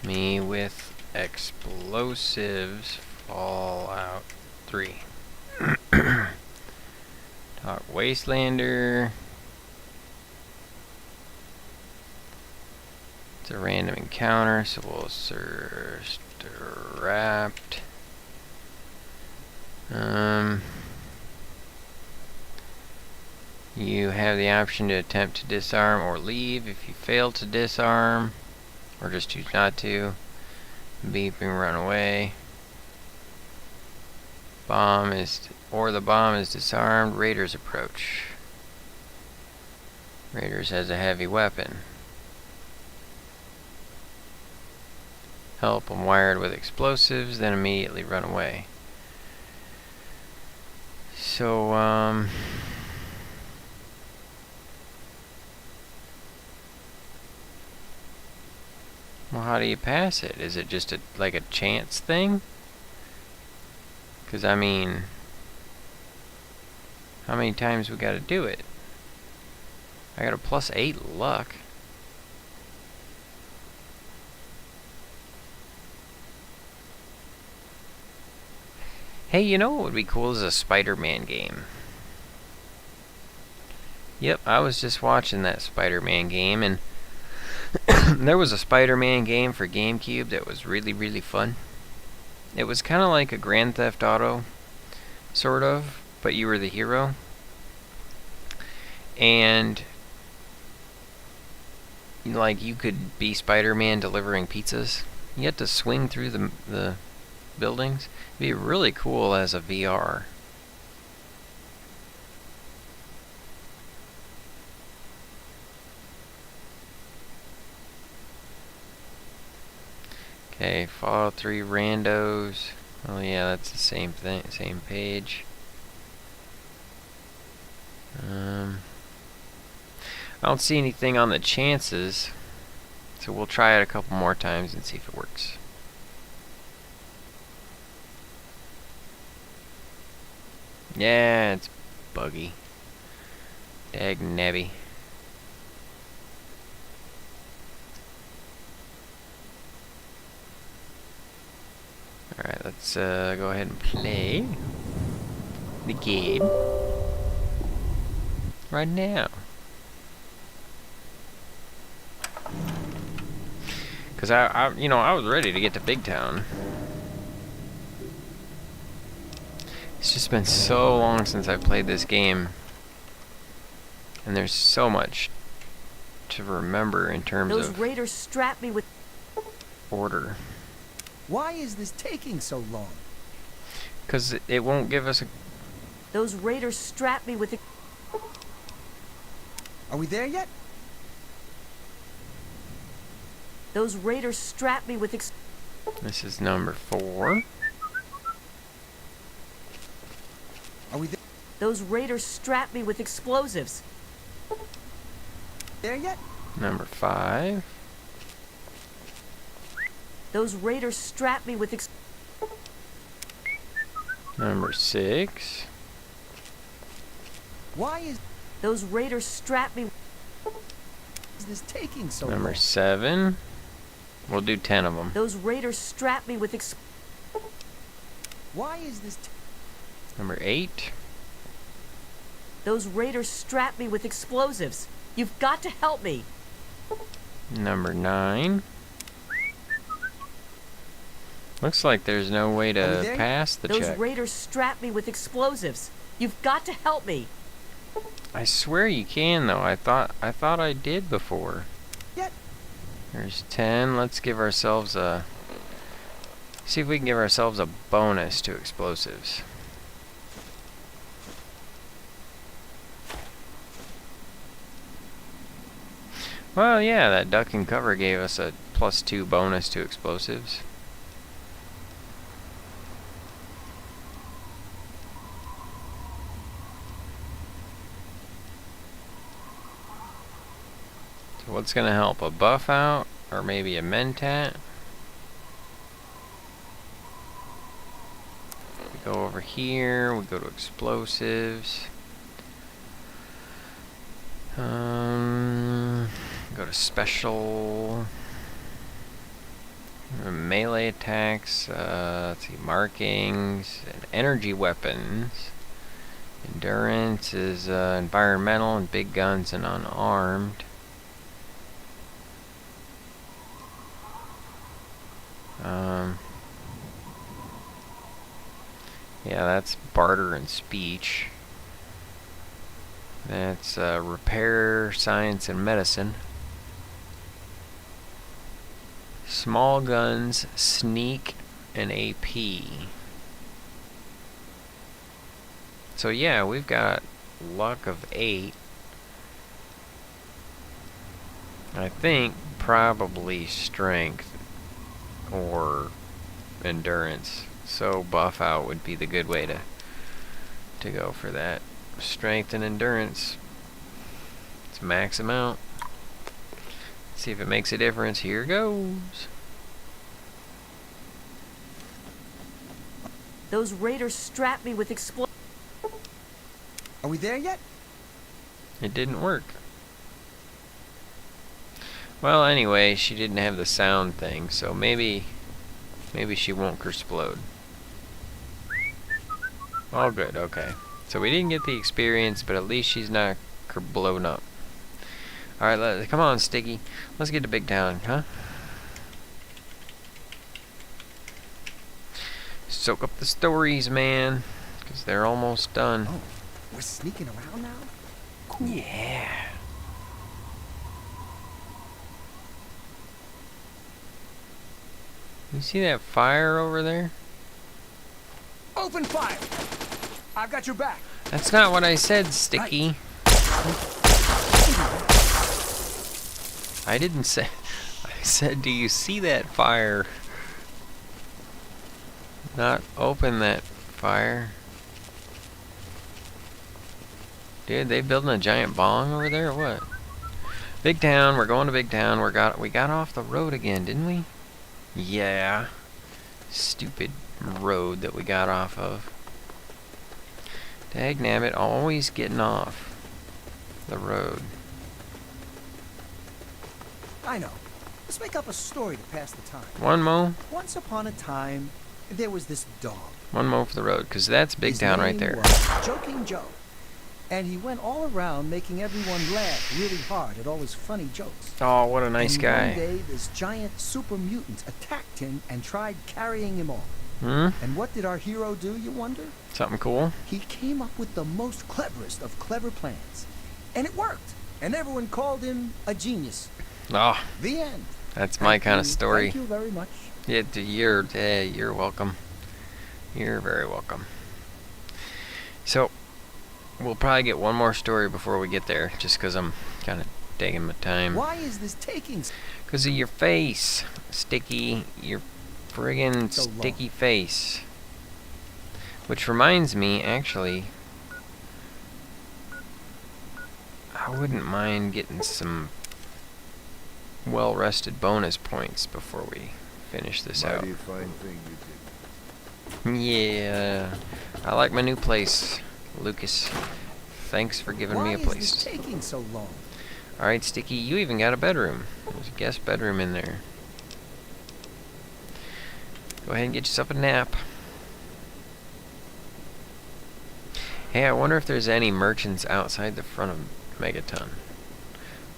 me with explosives. Fallout 3. Talk Wastelander. It's a random encounter, so we'll search strapped. You have the option to attempt to disarm or leave. If you fail to disarm, or just choose not to, beep and run away. The bomb is disarmed. Raiders approach. Raiders has a heavy weapon. Help, I'm wired with explosives, then immediately run away. So, well, how do you pass it? Is it just like a chance thing? Because, I mean, how many times we got to do it? I got a +8 luck. Hey, you know what would be cool is a Spider-Man game. Yep, I was just watching that Spider-Man game, and there was a Spider-Man game for GameCube that was really, really fun. It was kind of like a Grand Theft Auto, sort of, but you were the hero. And, like, you could be Spider-Man delivering pizzas. You had to swing through the buildings. It'd be really cool as a VR. Okay, Fallout 3 randos. Oh yeah, that's the same thing, same page. I don't see anything on the chances, so we'll try it a couple more times and see if it works. Yeah, it's buggy. Dag nabby. Alright, let's go ahead and play the game right now. Cause I was ready to get to Big Town. It's just been so long since I played this game, and there's so much to remember in terms Those of raiders strapped me with... order. Why is this taking so long? Cause it won't give us a... Those raiders strapped me with... Are we there yet? Those raiders strapped me with... This is number 4. Are we Those raiders strapped me with explosives. there yet? Number 5. Those raiders strapped me with... Number 6. Why is Those raiders strapped me... this taking so Number long? 7. We'll do 10 of them. Those raiders strapped me with... Why is this Number 8. Those raiders strapped me with explosives. You've got to help me. Number 9. Looks like there's no way Are we to there? pass the Those check. raiders strapped me with explosives. You've got to help me. I swear you can though. I thought I did before. Yet. There's 10. Let's give ourselves a... See if we can give ourselves a bonus to explosives. Well, yeah, that duck and cover gave us a +2 bonus to explosives. So what's gonna help? A buff out? Or maybe a mentat? We go over here, we go to explosives. Go to special. Melee attacks, let's see, markings, and energy weapons. Endurance is environmental, and big guns and unarmed. Yeah, that's barter and speech. That's repair, science, and medicine. Small guns, sneak, and AP. So yeah, we've got luck of 8. I think probably strength or endurance. So buff out would be the good way to go for that. Strength and endurance. Let's max them out. See if it makes a difference. Here goes. Those raiders strapped me with explosives. Are we there yet? It didn't work. Well, anyway, she didn't have the sound thing, so maybe she won't explode. All good, okay. So we didn't get the experience, but at least she's not blown up. Alright, come on, Sticky. Let's get to Big Town, huh? Soak up the stories, man. Because they're almost done. Oh, we're sneaking around now? Cool. Yeah. You see that fire over there? Open fire! I've got your back. That's not what I said, Sticky. I didn't say... I said, do you see that fire? Not open that fire. Dude, they building a giant bong over there or what? Big Town, we're going to Big Town. We got off the road again, didn't we? Yeah. Stupid road that we got off of. Dagnabbit, always getting off the road. I know. Let's make up a story to pass the time. One mo. Once upon a time, there was this dog. One mo for the road, because that's Big His Town right name there. was Joking Joe. And he went all around making everyone laugh really hard at all his funny jokes. Oh, what a nice and guy. One day, this giant super mutant attacked him and tried carrying him off. Hmm? And what did our hero do, you wonder? Something cool? He came up with the most cleverest of clever plans. And it worked. And everyone called him a genius. Oh, The end. that's my kind of story. Thank you very much. You're welcome. You're very welcome. So, we'll probably get one more story before we get there, just because I'm kind of taking my time. Why is this taking so Because of your face, Sticky. Your friggin' So long. sticky face. Which reminds me, actually, I wouldn't mind getting some well-rested bonus points before we finish this out. Mighty fine thing you did. Yeah, I like my new place, Lucas. Thanks for giving me a Why place. is this taking so long? Alright, Sticky, you even got a bedroom. There's a guest bedroom in there. Go ahead and get yourself a nap. Hey, I wonder if there's any merchants outside the front of Megaton.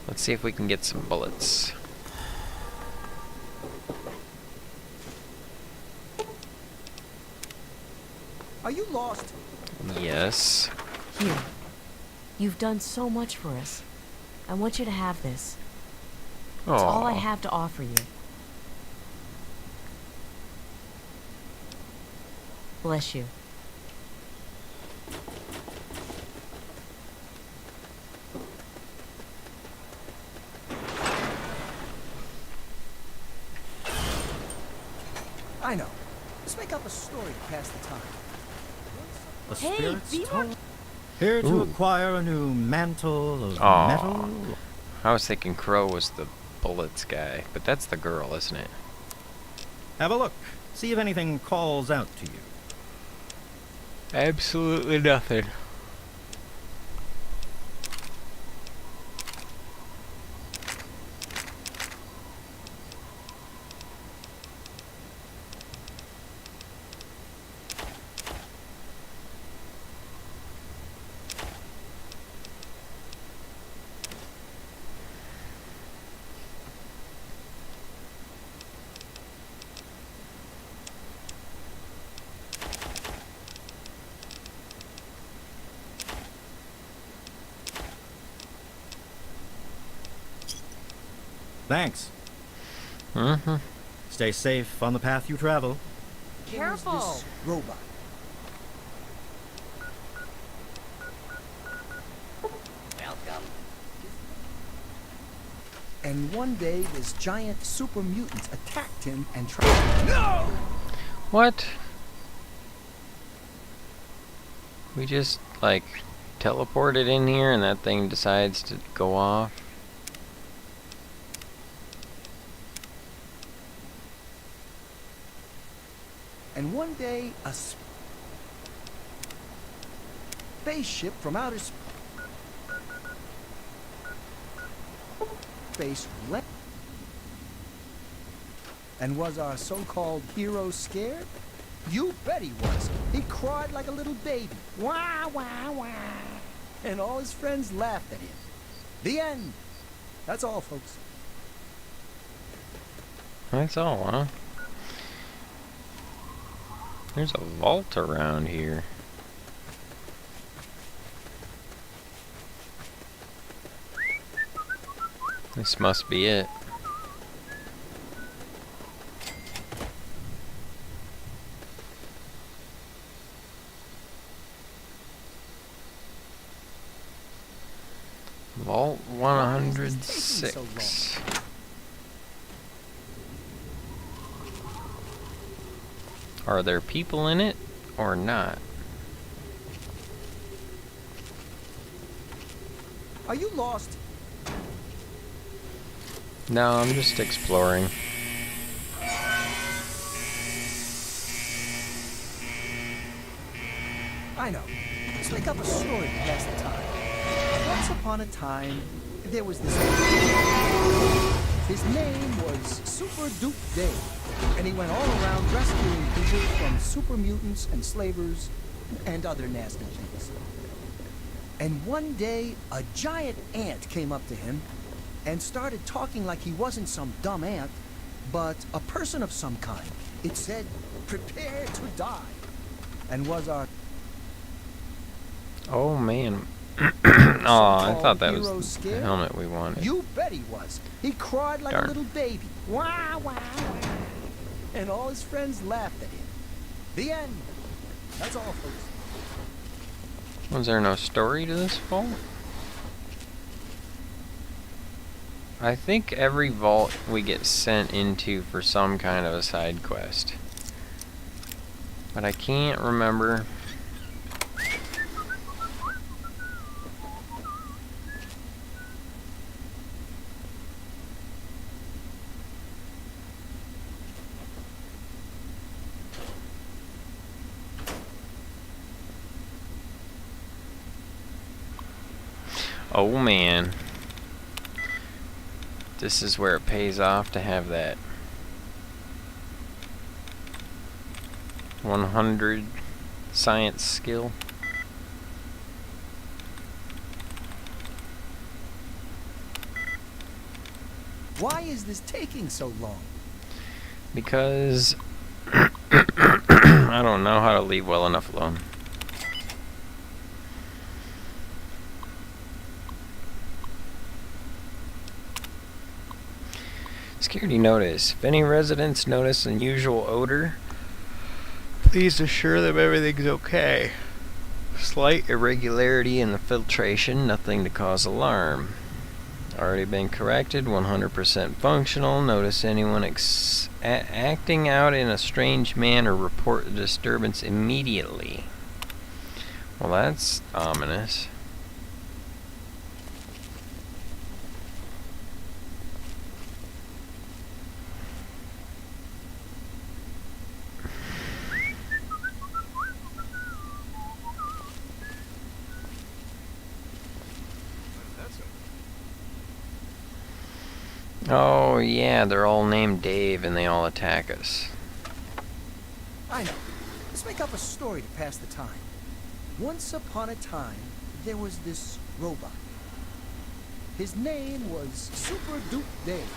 Let's see if we can get some bullets. Are you lost? Yes. Here. You've done so much for us. I want you to have this. It's all I Aw. have to offer you. Bless you. I know. Let's make up a story to pass the time. The Hey, spirits be more- told. Here to Ooh. acquire a new mantle of Aw. metal. I was thinking Crow was the bullets guy, but that's the girl, isn't it? Have a look. See if anything calls out to you. Absolutely nothing. Thanks. Mm-hmm. Stay safe on the path you travel. There's this robot. Welcome. And one day, this giant super mutant attacked him and tried. No! What? We just, like, teleported in here and that thing decides to go off? And one day, a spaceship from outer space left. And was our so-called hero scared? You bet he was. He cried like a little baby. Wah, wah, wah. And all his friends laughed at him. The end. That's all, folks. That's all, huh? There's a vault around here. This must be it. Vault Why is this taking 106. Are there people in it or not? Are you lost? No, I'm just exploring. I know. Let's make up a story to pass the time. Once upon a time, there was this. His name was Super Duke Dave, and he went all around rescuing people from super mutants and slavers and other nasty things. And one day, a giant ant came up to him and started talking like he wasn't some dumb ant, but a person of some kind. It said, "Prepare to die," and was our Oh man. Oh, I thought that hero was the scared? helmet we wanted. You bet he was. He cried like Darn. a little baby. Wah, wah, wah. And all his friends laughed at him. The end. That's all, folks. Was there no story to this vault? I think every vault we get sent into for some kind of a side quest. But I can't remember. Oh man. This is where it pays off to have that 100 science skill. Why is this taking so long? Because I don't know how to leave well enough alone. Security notice. If any residents notice unusual odor, please assure them everything's okay. Slight irregularity in the filtration, nothing to cause alarm. Already been corrected, 100% functional. Notice anyone acting out in a strange manner, report the disturbance immediately. Well, that's ominous. Oh yeah, they're all named Dave and they all attack us. I know. Let's make up a story to pass the time. Once upon a time, there was this robot. His name was Super Duke Dave.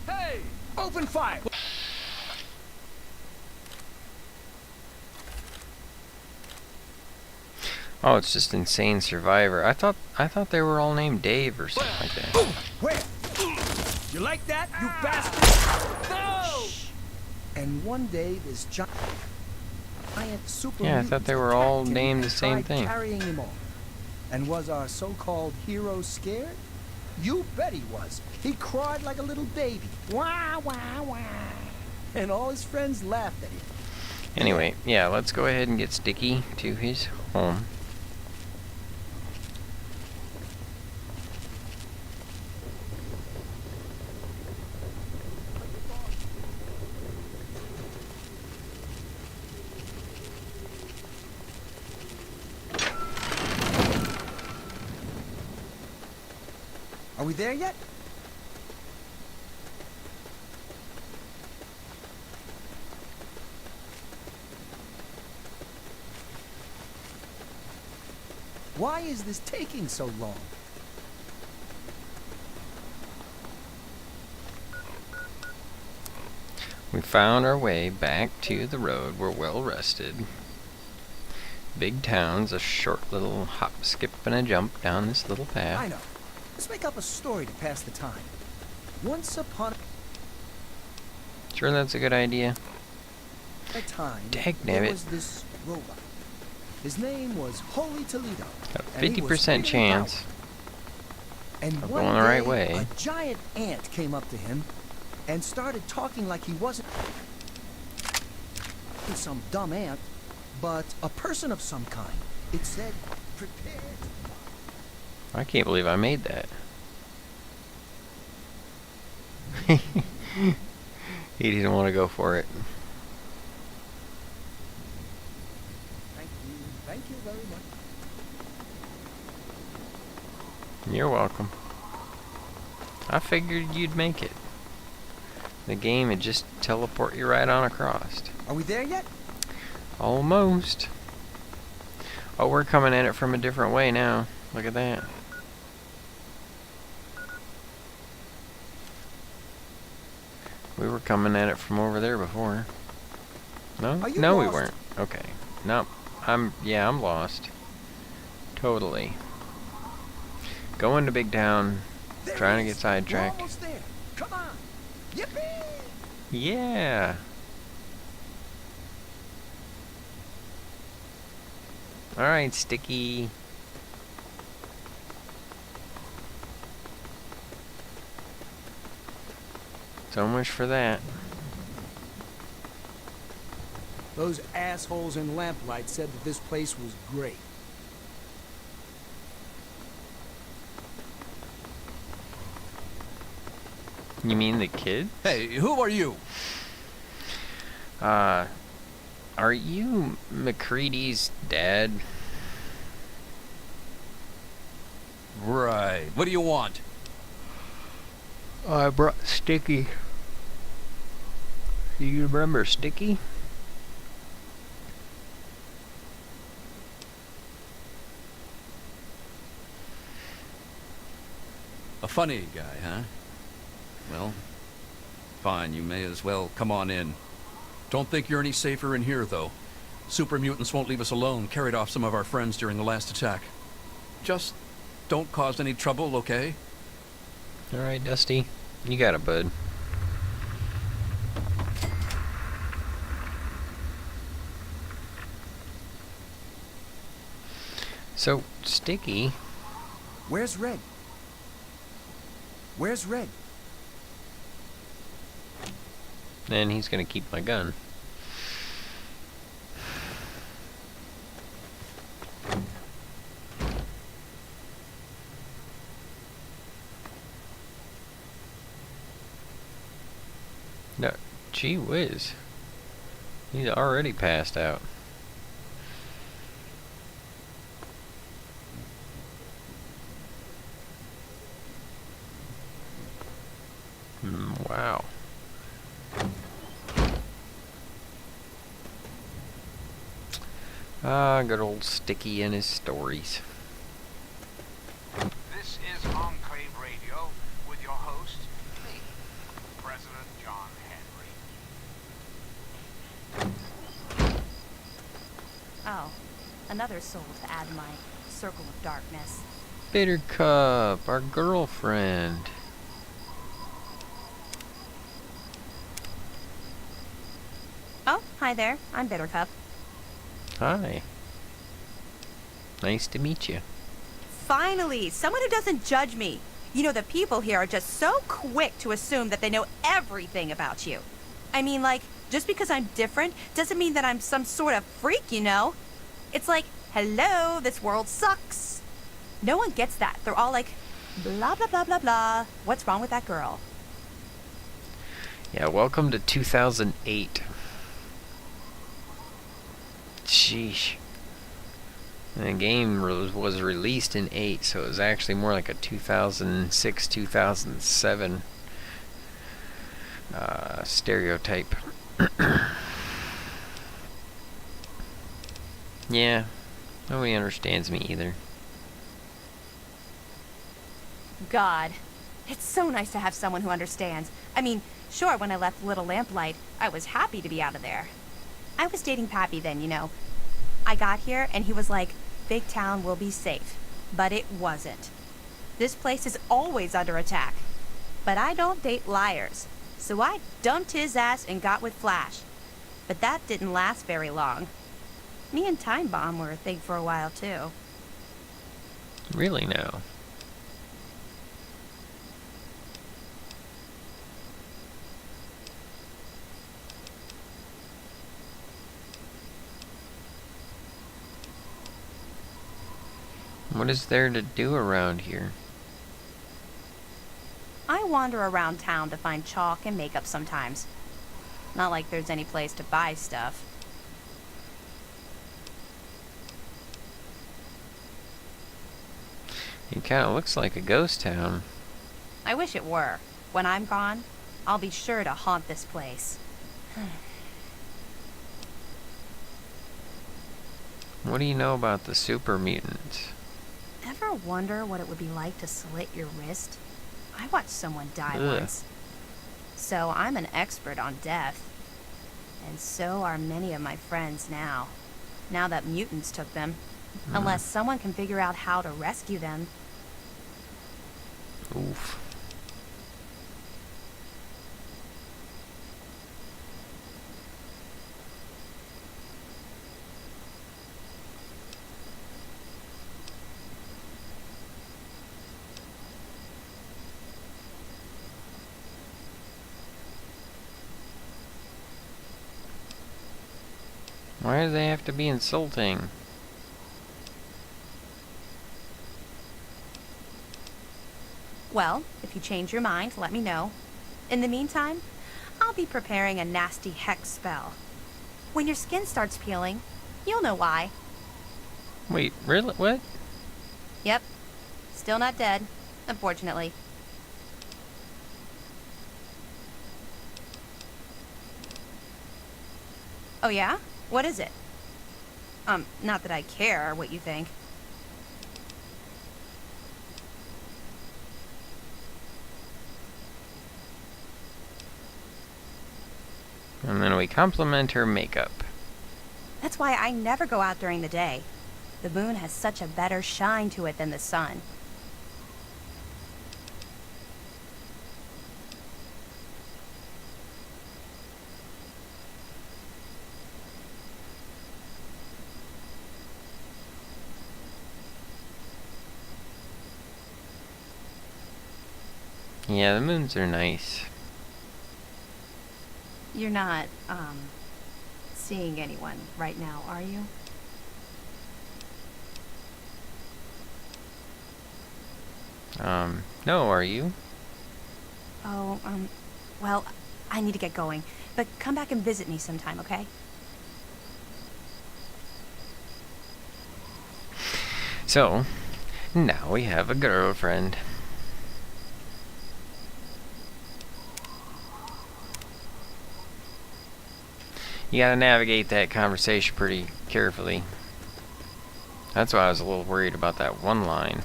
Hey! Open fire! Oh, it's just Insane Survivor. I thought they were all named Dave or something like that. Where? You like that, you bastard? No! And one day, this giant super Yeah, I mutant thought they were all attacked him named the and same tried thing. carrying him off. And was our so-called hero scared? You bet he was. He cried like a little baby. Wah, wah, wah. And all his friends laughed at him. Anyway, yeah, let's go ahead and get Sticky to his home. Are we there yet? Why is this taking so long? We found our way back to the road. We're well rested. Big town's a short little hop, skip, and a jump down this little path. I know. Let's make up a story to pass the time. Once upon Sure that's a good idea? a time, Dagnabbit. there was this robot. His name was Holy Toledo. A and he was 50% really chance powerful. And of one going the right day, way. a giant ant came up to him and started talking like he wasn't some dumb ant, but a person of some kind. It said, "Prepare." I can't believe I made that. He didn't want to go for it. Thank you very much. You're welcome. I figured you'd make it. The game would just teleport you right on across. Are we there yet? Almost. Oh, we're coming at it from a different way now. Look at that. We were coming at it from over there before. No? Are you No, we lost? weren't. Okay. No. I'm lost. Totally. Going to Big Town, There trying it to get is. sidetracked. We're almost there. Come on. Yippee! Yeah. Alright, Sticky. So much for that. Those assholes in Lamplight said that this place was great. You mean the kid? Hey, who are you? Are you McCready's dad? Right. What do you want? I brought Sticky. Do you remember Sticky? A funny guy, huh? Well, fine, you may as well come on in. Don't think you're any safer in here, though. Super mutants won't leave us alone, carried off some of our friends during the last attack. Just don't cause any trouble, okay? Alright, Dusty. You got it, bud. So, Sticky... Where's Red? Where's Red? And he's gonna keep my gun. No, gee whiz. He's already passed out. Wow. Ah, good old Sticky and his stories. This is Enclave Radio with your host, me, President John Henry. Oh, another soul to add to my circle of darkness. Bittercup, our girlfriend. Oh, hi there. I'm Bittercup. Hi. Nice to meet you. Finally, someone who doesn't judge me. You know, the people here are just so quick to assume that they know everything about you. I mean, like, just because I'm different doesn't mean that I'm some sort of freak, you know? It's like, hello, this world sucks. No one gets that. They're all like, blah, blah, blah, blah, blah. What's wrong with that girl? Yeah, welcome to 2008. Sheesh. And the game was released in 8, so it was actually more like a 2006, 2007 stereotype. Yeah, nobody understands me either. God, it's so nice to have someone who understands. I mean, sure, when I left Little Lamplight, I was happy to be out of there. I was dating Pappy then, you know. I got here and he was like, Big Town will be safe. But it wasn't. This place is always under attack. But I don't date liars. So I dumped his ass and got with Flash. But that didn't last very long. Me and Time Bomb were a thing for a while too. Really now. What is there to do around here? I wander around town to find chalk and makeup sometimes. Not like there's any place to buy stuff. It kind of looks like a ghost town. I wish it were. When I'm gone, I'll be sure to haunt this place. What do you know about the super mutants? Ever ever wonder what it would be like to slit your wrist? I watched someone die Ugh. once. So I'm an expert on death. And so are many of my friends now. Now that mutants took them. Unless someone can figure out how to rescue them. Oof. Why do they have to be insulting? Well, if you change your mind, let me know. In the meantime, I'll be preparing a nasty hex spell. When your skin starts peeling, you'll know why. Wait, really? What? Yep. Still not dead, unfortunately. Oh yeah? What is it? Not that I care what you think. And then we compliment her makeup. That's why I never go out during the day. The moon has such a better shine to it than the sun. Yeah, the moons are nice. You're not, seeing anyone right now, are you? No, are you? Oh, well, I need to get going. But come back and visit me sometime, okay? So, now we have a girlfriend. You gotta navigate that conversation pretty carefully. That's why I was a little worried about that one line.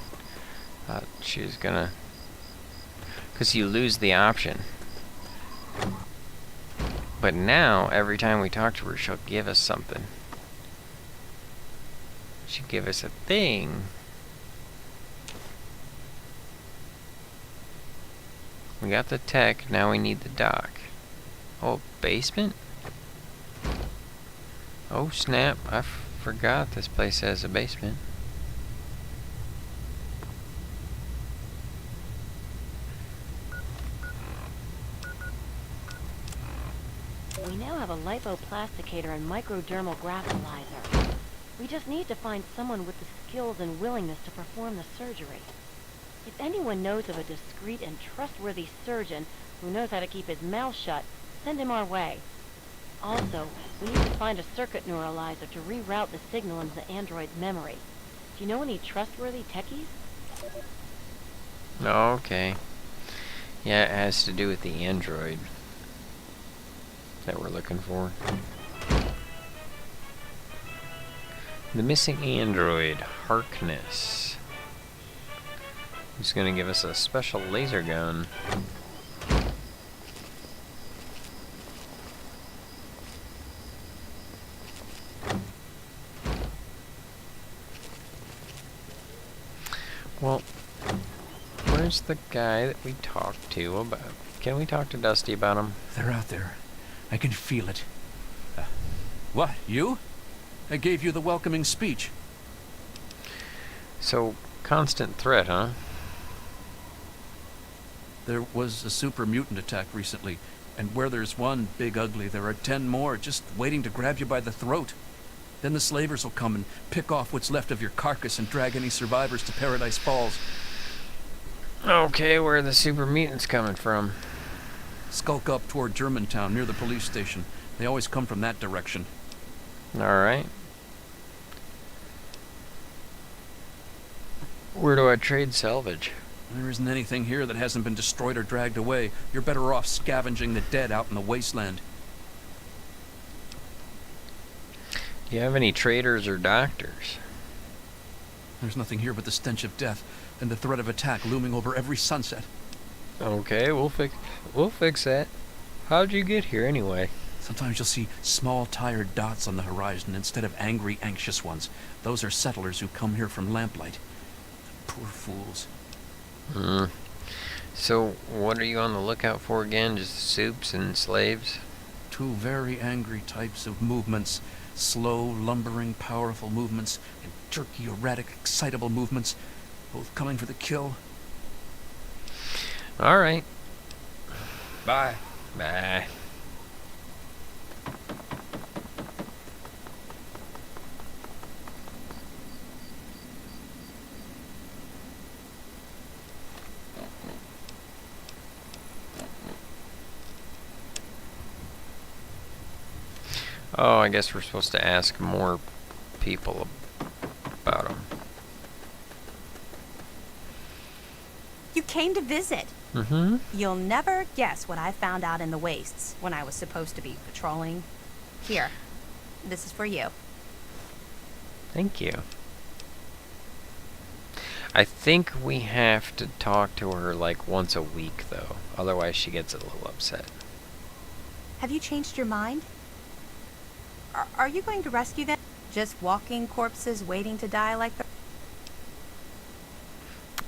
She was gonna... Because you lose the option. But now, every time we talk to her, she'll give us something. She'll give us a thing. We got the tech, now we need the dock. Oh, basement? Oh snap, I forgot this place has a basement. We now have a lipoplasticator and microdermal grapholizer. We just need to find someone with the skills and willingness to perform the surgery. If anyone knows of a discreet and trustworthy surgeon who knows how to keep his mouth shut, send him our way. Also, we need to find a circuit neuralizer to reroute the signal into the android's memory. Do you know any trustworthy techies? Okay. Yeah, it has to do with the android that we're looking for. The missing android, Harkness. He's gonna give us a special laser gun. Well, where's the guy that we talked to about? Can we talk to Dusty about him? They're out there. I can feel it. What, you? I gave you the welcoming speech. So, constant threat, huh? There was a super mutant attack recently, and where there's one big ugly, there are 10 more just waiting to grab you by the throat. Then the slavers will come and pick off what's left of your carcass and drag any survivors to Paradise Falls. Okay, where are the super mutants coming from? Skulk up toward Germantown, near the police station. They always come from that direction. Alright. Where do I trade salvage? There isn't anything here that hasn't been destroyed or dragged away. You're better off scavenging the dead out in the wasteland. Do you have any traders or doctors? There's nothing here but the stench of death and the threat of attack looming over every sunset. Okay, we'll fix that. How'd you get here anyway? Sometimes you'll see small, tired dots on the horizon instead of angry, anxious ones. Those are settlers who come here from lamplight. Poor fools. So, what are you on the lookout for again? Just soups and slaves? Two very angry types of movements. Slow, lumbering, powerful movements, and jerky, erratic, excitable movements, both coming for the kill. Alright. Bye. Bye. Oh, I guess we're supposed to ask more people about them. You came to visit. Mm-hmm. You'll never guess what I found out in the wastes when I was supposed to be patrolling. Here, this is for you. Thank you. I think we have to talk to her like once a week, though. Otherwise, she gets a little upset. Have you changed your mind? Are you going to rescue them? Just walking corpses waiting to die like the...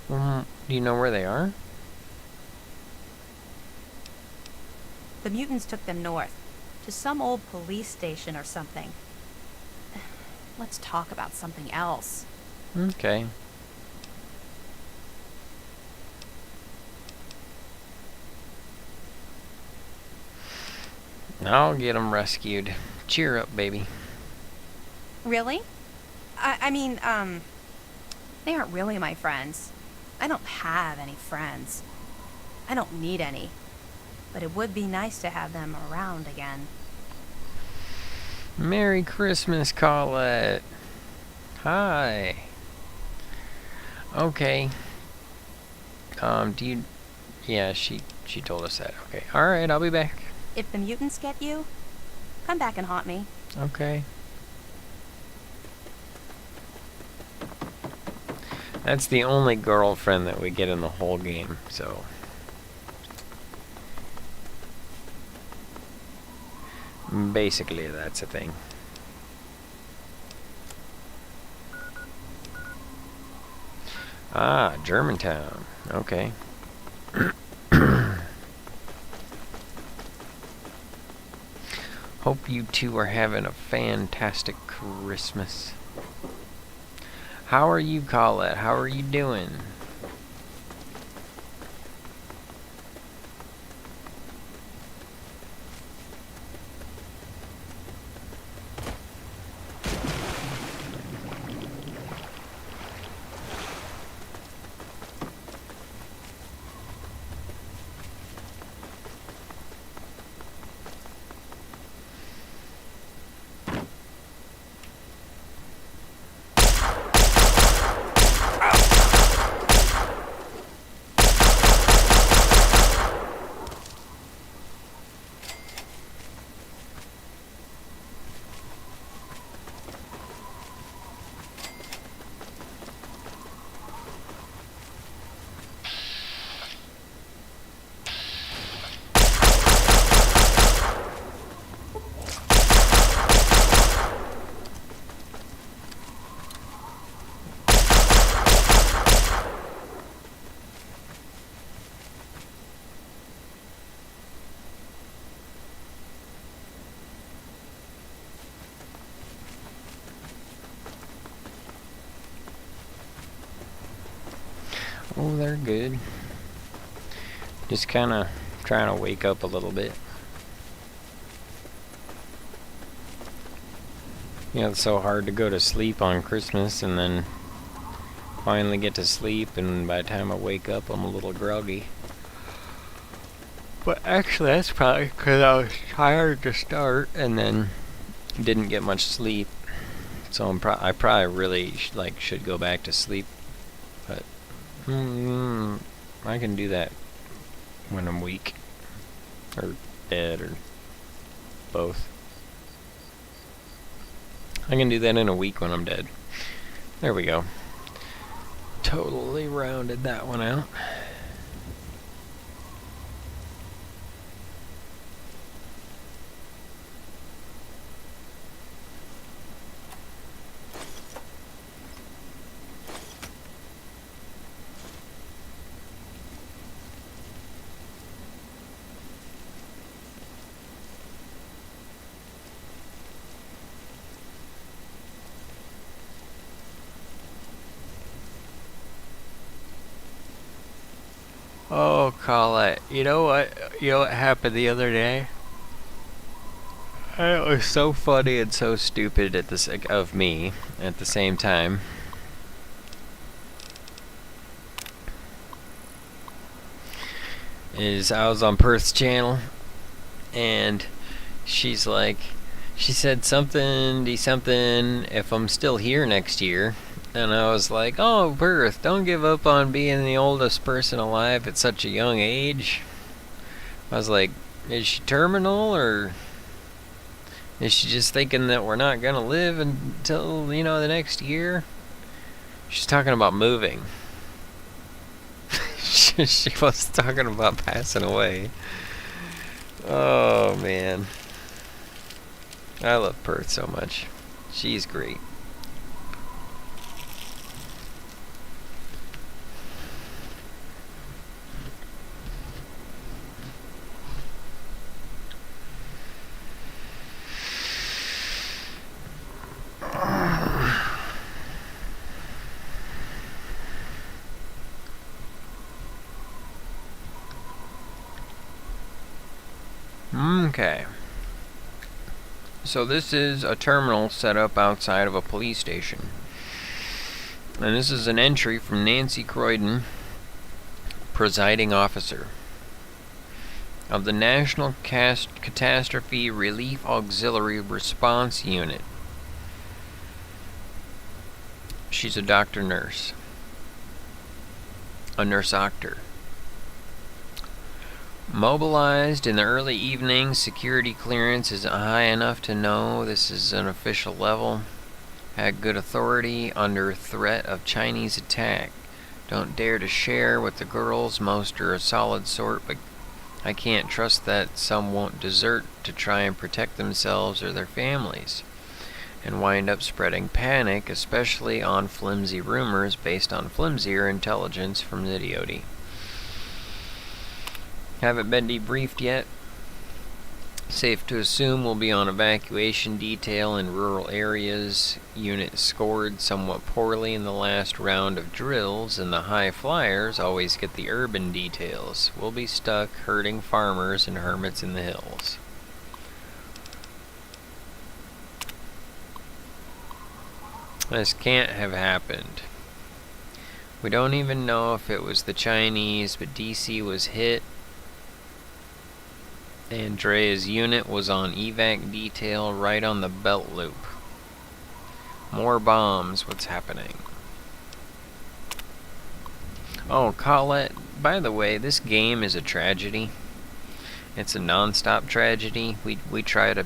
Do you know where they are? The mutants took them north, to some old police station or something. Let's talk about something else. Okay. I'll get them rescued. Cheer up, baby. Really? I mean, they aren't really my friends. I don't have any friends. I don't need any. But it would be nice to have them around again. Merry Christmas, Colette. Hi. Okay. Do you... Yeah, she told us that. Okay. Alright, I'll be back. If the mutants get you, come back and haunt me. Okay. That's the only girlfriend that we get in the whole game, so... Basically, that's a thing. Ah, Germantown. Okay. Hope you two are having a fantastic Christmas. How are you, Colette? How are you doing? Oh, they're good. Just kind of trying to wake up a little bit. You know, it's so hard to go to sleep on Christmas and then finally get to sleep, and by the time I wake up, I'm a little groggy. But actually, that's probably because I was tired to start and then didn't get much sleep. So I probably really should go back to sleep. But I can do that when I'm weak or dead or both. I can do that in a week when I'm dead. There we go. totally rounded that one out. Oh, Colette, you know what? You know what happened the other day? It was so funny and so stupid at the of me at the same time. Is I was on Perth's channel, and she's like, she said something if I'm still here next year. And I was like, oh, Perth, don't give up on being the oldest person alive at such a young age. I was like, is she terminal, or is she just thinking that we're not going to live until, you know, the next year? She's talking about moving. She was talking about passing away. Oh, man. I love Perth so much. She's great. Okay. So this is a terminal set up outside of a police station. And this is an entry from Nancy Croydon, presiding officer of the National Catastrophe Relief Auxiliary Response Unit. She's a nurse. A nurse-octor. Mobilized in the early evening, security clearance is high enough to know this is an official level. Had good authority under threat of Chinese attack. Don't dare to share with the girls, most are a solid sort, but I can't trust that some won't desert to try and protect themselves or their families, and wind up spreading panic, especially on flimsy rumors based on flimsier intelligence from the DoD. Haven't been debriefed yet. Safe to assume we'll be on evacuation detail in rural areas. Unit scored somewhat poorly in the last round of drills, and the high flyers always get the urban details. We'll be stuck herding farmers and hermits in the hills. This can't have happened. We don't even know if it was the Chinese, but DC was hit. Andrea's unit was on evac detail right on the belt loop. More bombs, what's happening? Oh, Colette, by the way, this game is a tragedy. It's a non-stop tragedy. We try to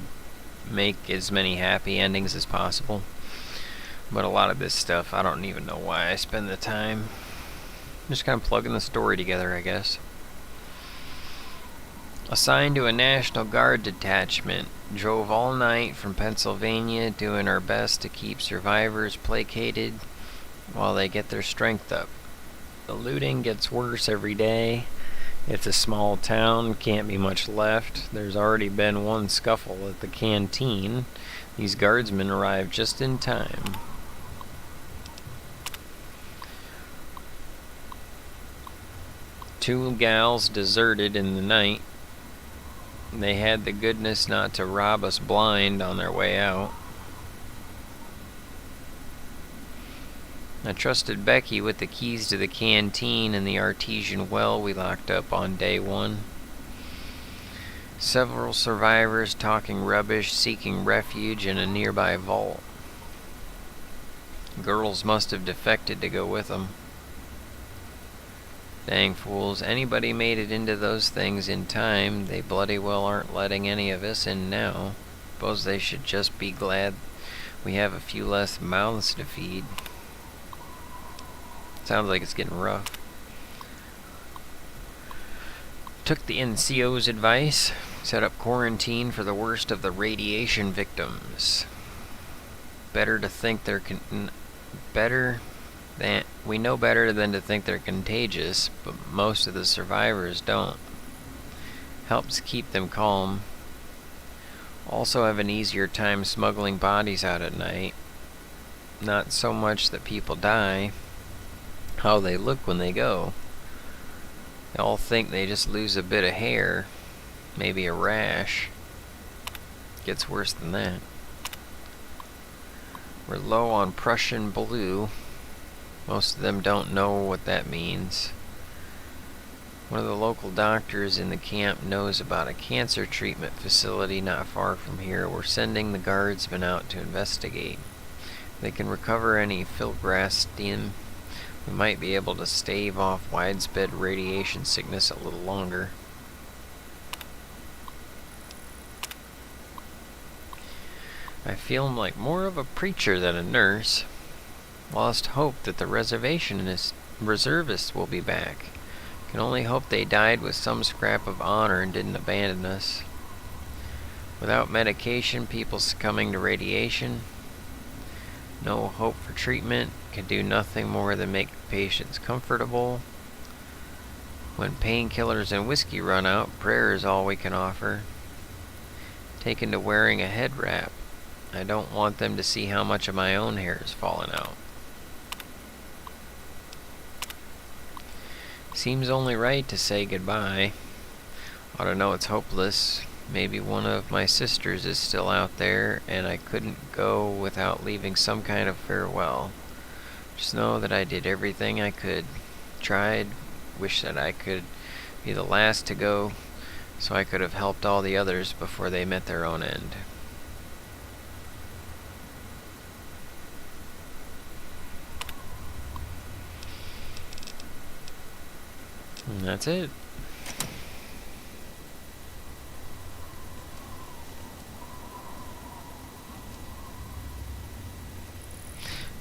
make as many happy endings as possible. But a lot of this stuff, I don't even know why I spend the time. Just kind of plugging the story together, I guess. Assigned to a National Guard detachment. Drove all night from Pennsylvania, doing our best to keep survivors placated while they get their strength up. The looting gets worse every day. It's a small town, can't be much left. There's already been one scuffle at the canteen. These guardsmen arrived just in time. Two gals deserted in the night. They had the goodness not to rob us blind on their way out. I trusted Becky with the keys to the canteen and the artesian well we locked up on day one. Several survivors talking rubbish, seeking refuge in a nearby vault. Girls must have defected to go with them. Dang fools, anybody made it into those things in time, they bloody well aren't letting any of us in now. Suppose they should just be glad we have a few less mouths to feed. Sounds like it's getting rough. Took the NCO's advice, set up quarantine for the worst of the radiation victims. Better to think they're we know better than to think they're contagious, but most of the survivors don't. Helps keep them calm. Also have an easier time smuggling bodies out at night. Not so much that people die, how they look when they go. They all think they just lose a bit of hair, maybe a rash. Gets worse than that. We're low on Prussian blue. Most of them don't know what that means. One of the local doctors in the camp knows about a cancer treatment facility not far from here. We're sending the guardsmen out to investigate. They can recover any fieldgrass steam. We might be able to stave off widespread radiation sickness a little longer. I feel like more of a preacher than a nurse. Lost hope that the reservists will be back. Can only hope they died with some scrap of honor and didn't abandon us. Without medication, people succumbing to radiation. No hope for treatment. Can do nothing more than make patients comfortable. When painkillers and whiskey run out, prayer is all we can offer. Taken to wearing a head wrap. I don't want them to see how much of my own hair is falling out. Seems only right to say goodbye. Ought to know it's hopeless. Maybe one of my sisters is still out there, and I couldn't go without leaving some kind of farewell. Just know that I did everything I could. Tried. Wish that I could be the last to go, so I could have helped all the others before they met their own end. And that's it.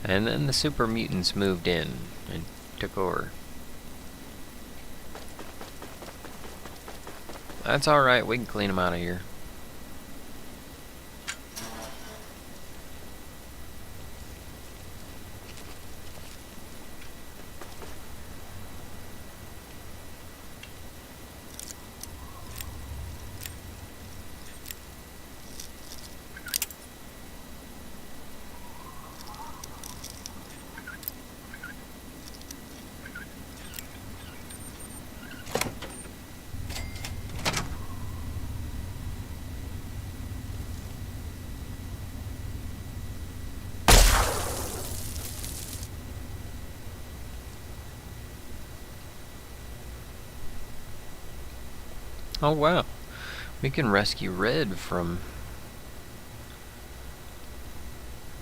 And then the super mutants moved in and took over. That's alright, we can clean them out of here. Oh wow, we can rescue Red from...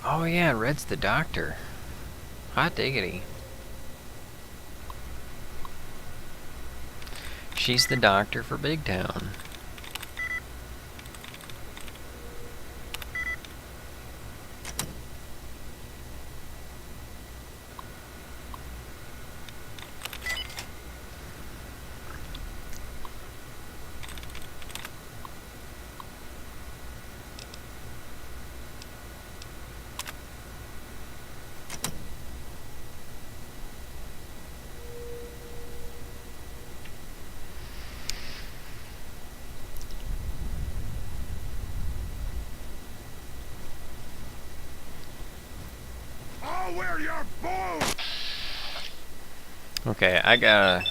Oh yeah, Red's the doctor. Hot diggity. She's the doctor for Big Town. Where your bones? Okay, I gotta...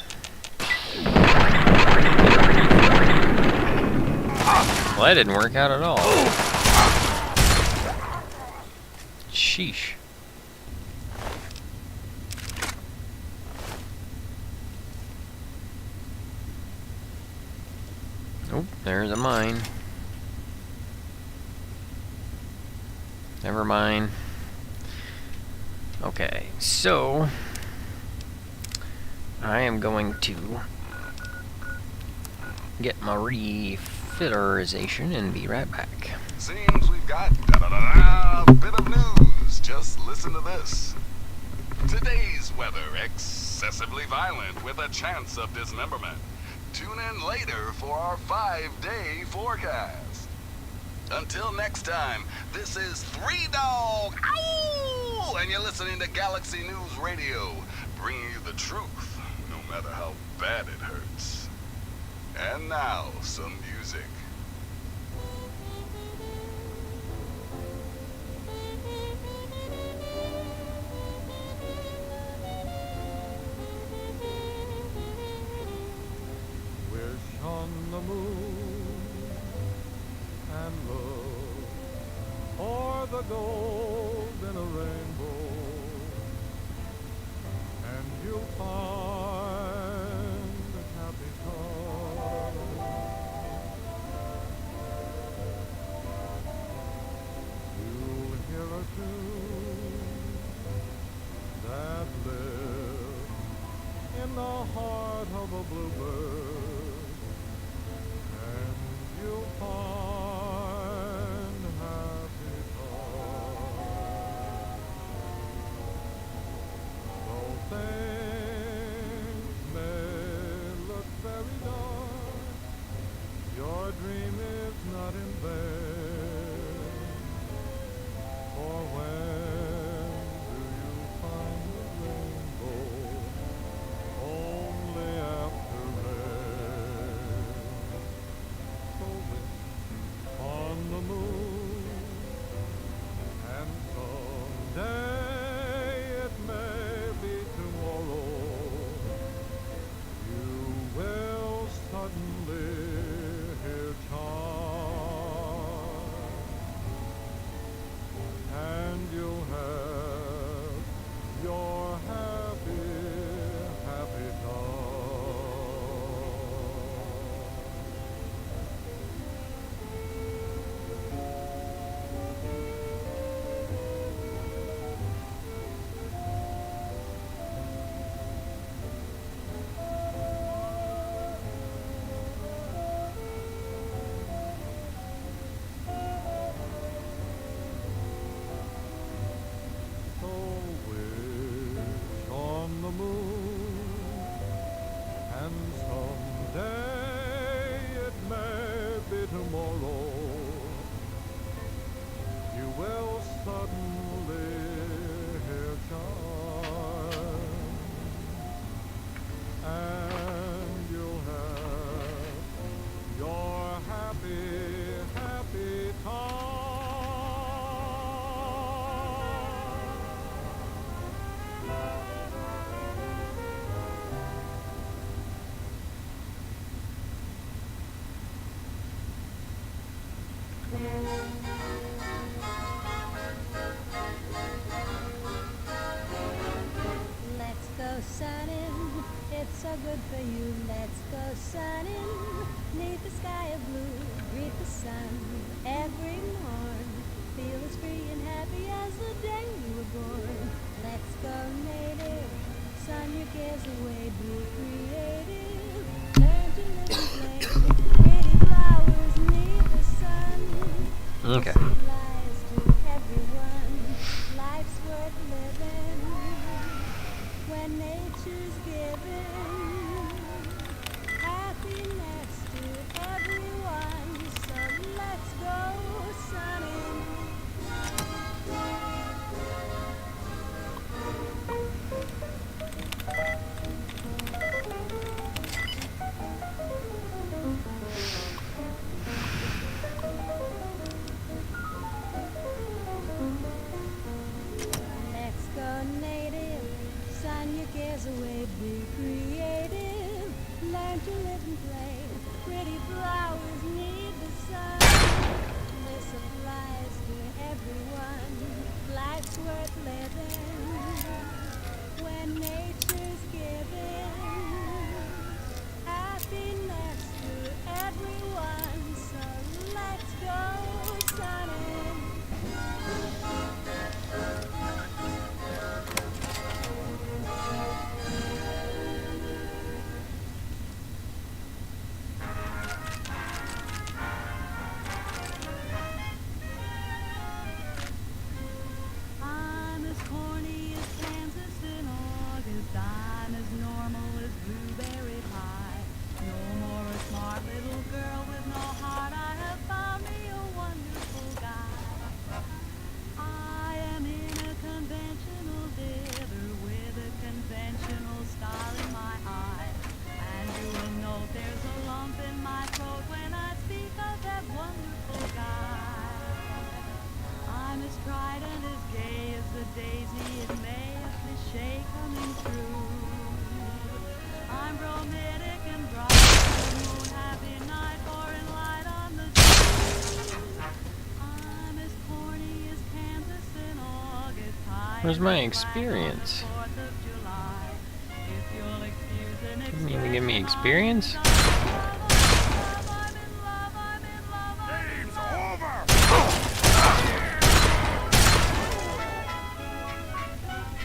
Well, that didn't work out at all. Sheesh. Oh, there's a mine. Never mind. Okay, so I am going to get my refillerization and be right back. Seems we've got a bit of news. Just listen to this. Today's weather, excessively violent with a chance of dismemberment. Tune in later for our 5-day forecast. Until next time, this is Three Dog, ow! And you're listening to Galaxy News Radio, bringing you the truth, no matter how bad it hurts. And now, some music. Wish on the moon and look for the gold in a rainbow, and you'll find a happy time. You'll hear a tune that lives in the heart of a bluebird, and you'll find happy times. Though things may look very dark, your dream is not in vain. For when do you find the rainbow? Only after rain. So wish on the moon, and someday it may be tomorrow. You will suddenly hear chimes, and you'll have your happy, happy time. So wish on the moon, and someday it may be tomorrow. You will suddenly hear chimes, and you'll have your happy, happy time. Let's go sunning, it's so good for you. Let's go sunning, neath the sky of blue. Greet the sun every morn. Feel as free and happy as the day you were born. Let's go native, sun your cares away. Be creative, learn to live and play. Pretty flowers neath the sun. Okay. Supplies to everyone. Life's worth living when nature's giving happiness to everyone. So let's go sunning. daisy in May, a cliché coming true. I'm romantic and bright, full moon, happy night, pouring light on the dew. I'm as corny as Kansas in August, high Where's as my the flag on the experience? 4th of July. If you'll excuse an Didn't even give me expression, experience? Game's over!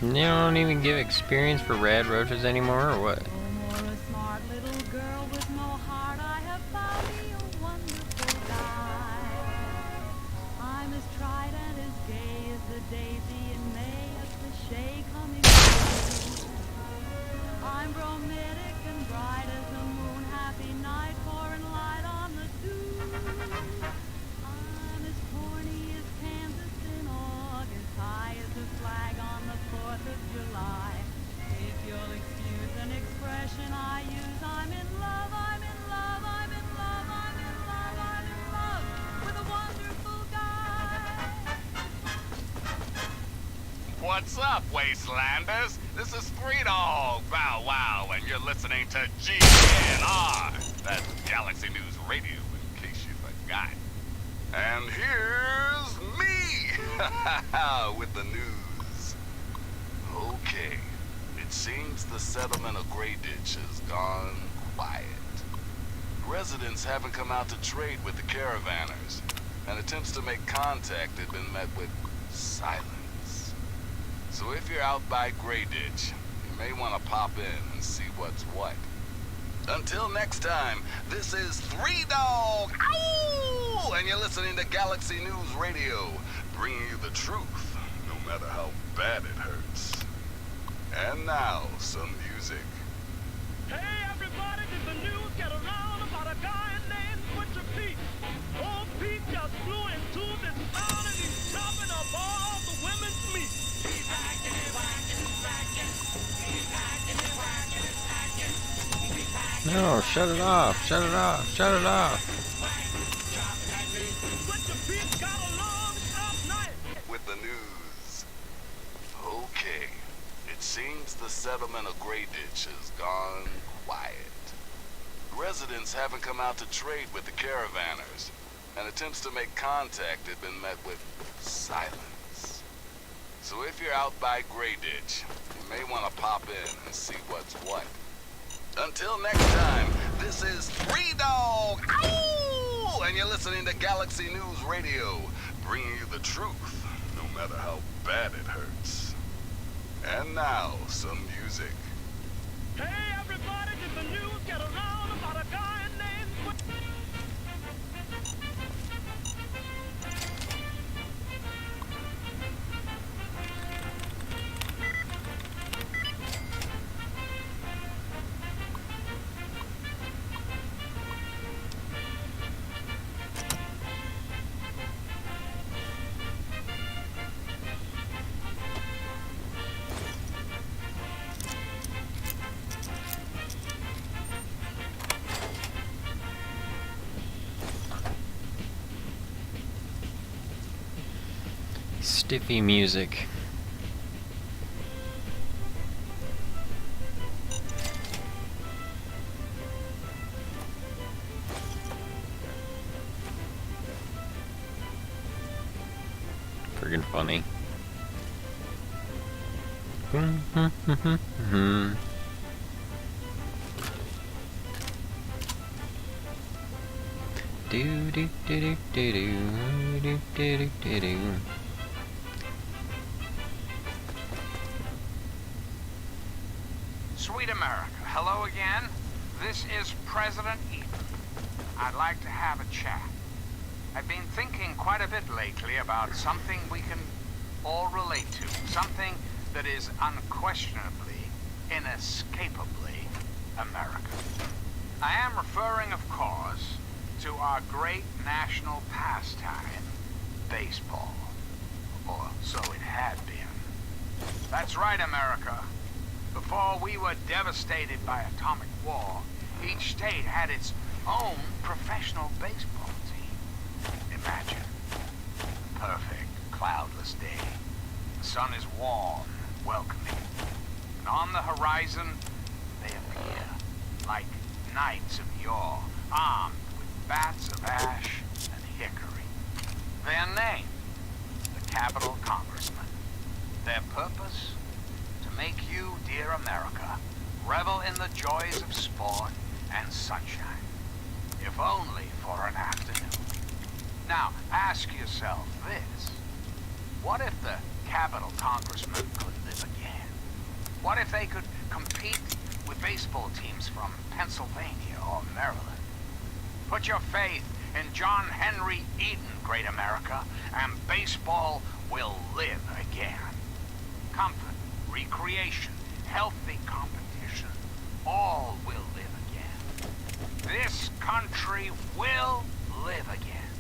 They don't even give experience for rad roaches anymore, or what? No more a smart little girl with no heart. I have found me a wonderful guy. I'm as tried and as gay as the daisy in May, a cliché coming true. I'm romantic and bright as the moon, happy night, pouring light on the dew. I'm as corny as Kansas in August, high as the flag on the 4th of July. If you'll excuse an expression I use, I'm in love, I'm in love, I'm in love, I'm in love, I'm in love with a wonderful guy. What's up, Wastelanders? This is Three Dog Bow Wow, and you're listening to GNR. That's Galaxy News Radio, in case you forgot. And here's me with the news. Okay, it seems the settlement of Grey Ditch has gone quiet. Residents haven't come out to trade with the caravanners, and attempts to make contact have been met with silence. So if you're out by Grey Ditch, you may want to pop in and see what's what. Until next time, this is Three Dog, ow! And you're listening to Galaxy News Radio, bringing you the truth, no matter how bad it hurts. And now, some music. Hey everybody, did the news get around about a guy named Butcher Pete? Old Pete just flew into this town and he's chopping up all the women's meat. He's hacking and whacking and smacking. He's hacking and whacking and smacking. He's hacking. No, shut it off, shut it off, shut it off. Butcher Pete's got a long, sharp knife. With the news. Okay, it seems the settlement of Grey Ditch has gone quiet. Residents haven't come out to trade with the caravanners, and attempts to make contact have been met with silence. So if you're out by Grey Ditch, you may want to pop in and see what's what. Until next time, this is Three Dog, ow! And you're listening to Galaxy News Radio, bringing you the truth, no matter how bad it hurts. And now, some music. Hey everybody, did the news get around about a guy named Butcher? Stiffy music. Friggin' funny. Do do do do do do do do do do. Sweet America, hello again. This is President Ethan. I'd like to have a chat. I've been thinking quite a bit lately about something we can all relate to. Something that is unquestionably, inescapably American. I am referring, of course, to our great national pastime, baseball. Or so it had been. That's right, America. Before we were devastated by atomic war, each state had its own professional baseball team. Imagine. Perfect, cloudless day. The sun is warm. horizon, they appear like knights of yore, armed with bats of ash and hickory. Their name, the Capitol Congressmen. Their purpose, to make you, dear America, revel in the joys of sport and sunshine, if only for an afternoon. Now, ask yourself this. What if the Capitol Congressmen could live again? What if they could compete with baseball teams from Pennsylvania or Maryland? Put your faith in John Henry Eden, great America, and baseball will live again. Comfort, recreation, healthy competition, all will live again. This country will live again.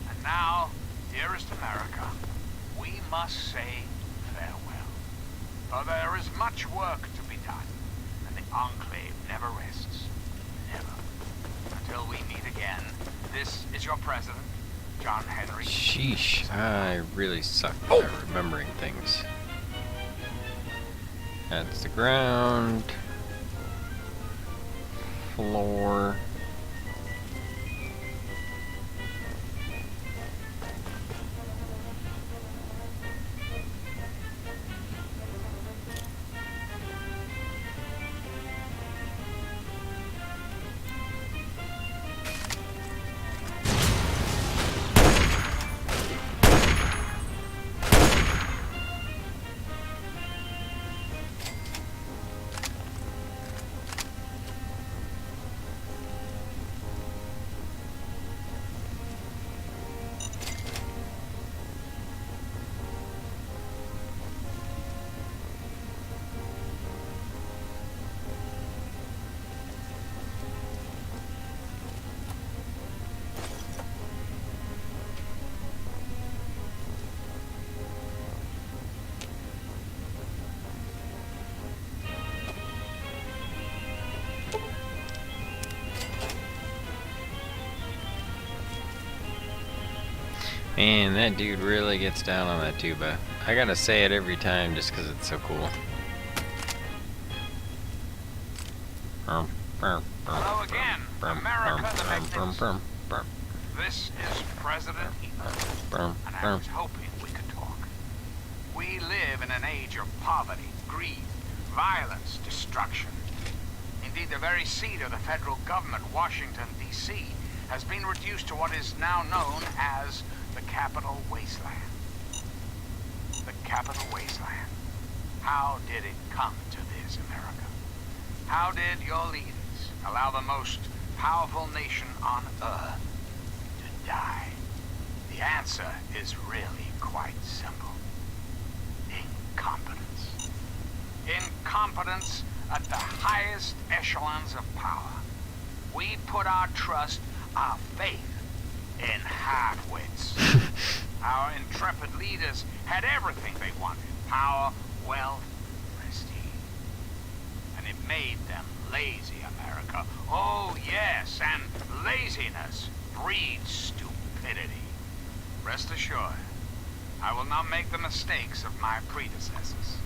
And now, dearest America, we must say farewell. For there is much work to be done, and the Enclave never rests. Never. Until we meet again, this is your president, John Henry. Sheesh, I really suck at remembering things. That's the ground. Floor. Man, that dude really gets down on that tuba. I gotta say it every time just because it's so cool. Hello again, America the Magnificent. This is President Eden, and I was hoping we could talk. We live in an age of poverty, greed, violence, destruction. Indeed, the very seat of the federal government, Washington, D.C., has been reduced to what is now known as the Capital Wasteland. The Capital Wasteland. How did it come to this, America? How did your leaders allow the most powerful nation on Earth to die? The answer is really quite simple. Incompetence. Incompetence at the highest echelons of power. We put our trust, our faith, in half-wits. Our intrepid leaders had everything they wanted. Power, wealth, prestige. And it made them lazy, America. Oh, yes, and laziness breeds stupidity. Rest assured, I will not make the mistakes of my predecessors.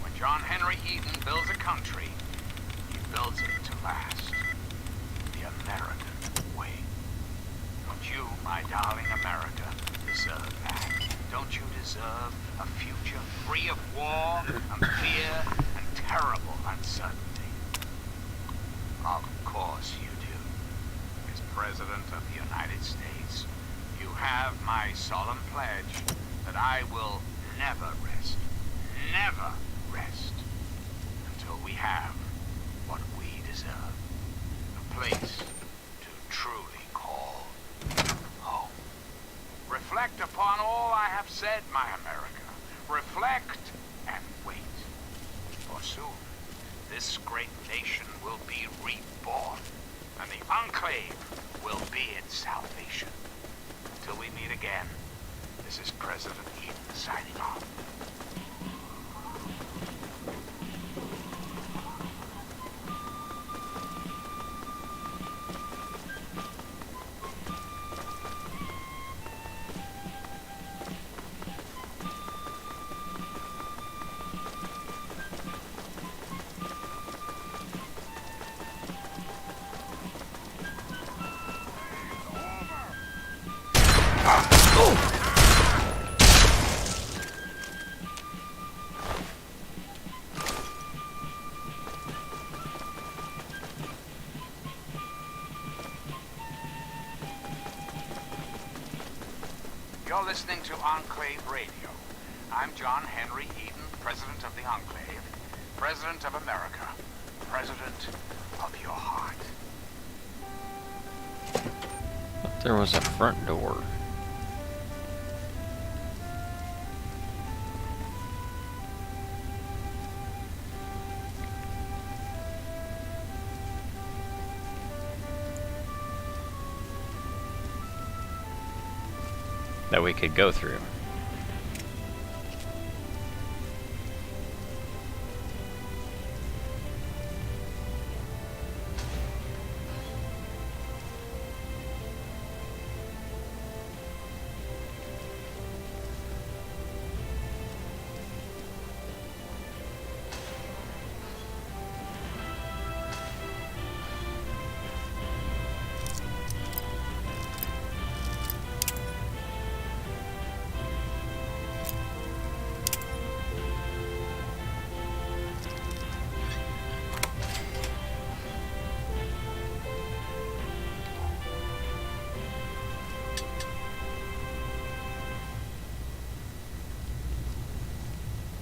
When John Henry Eden builds a country, he builds it to last. The American way. Don't you, my darling America, deserve that? Don't you deserve a future free of war and fear and terrible uncertainty? Of course you do. As President of the United States, you have my solemn pledge that I will never rest until we have what we deserve. A place to truly call home. Reflect upon all I have said, my America. Reflect and wait. For soon, this great nation will be reborn, and the Enclave will be its salvation. Until we meet again, this is President Eden signing off. You're listening to Enclave Radio. I'm John Henry Eden, President of the Enclave, President of America, President of your heart. Thought there was a front door. That we could go through.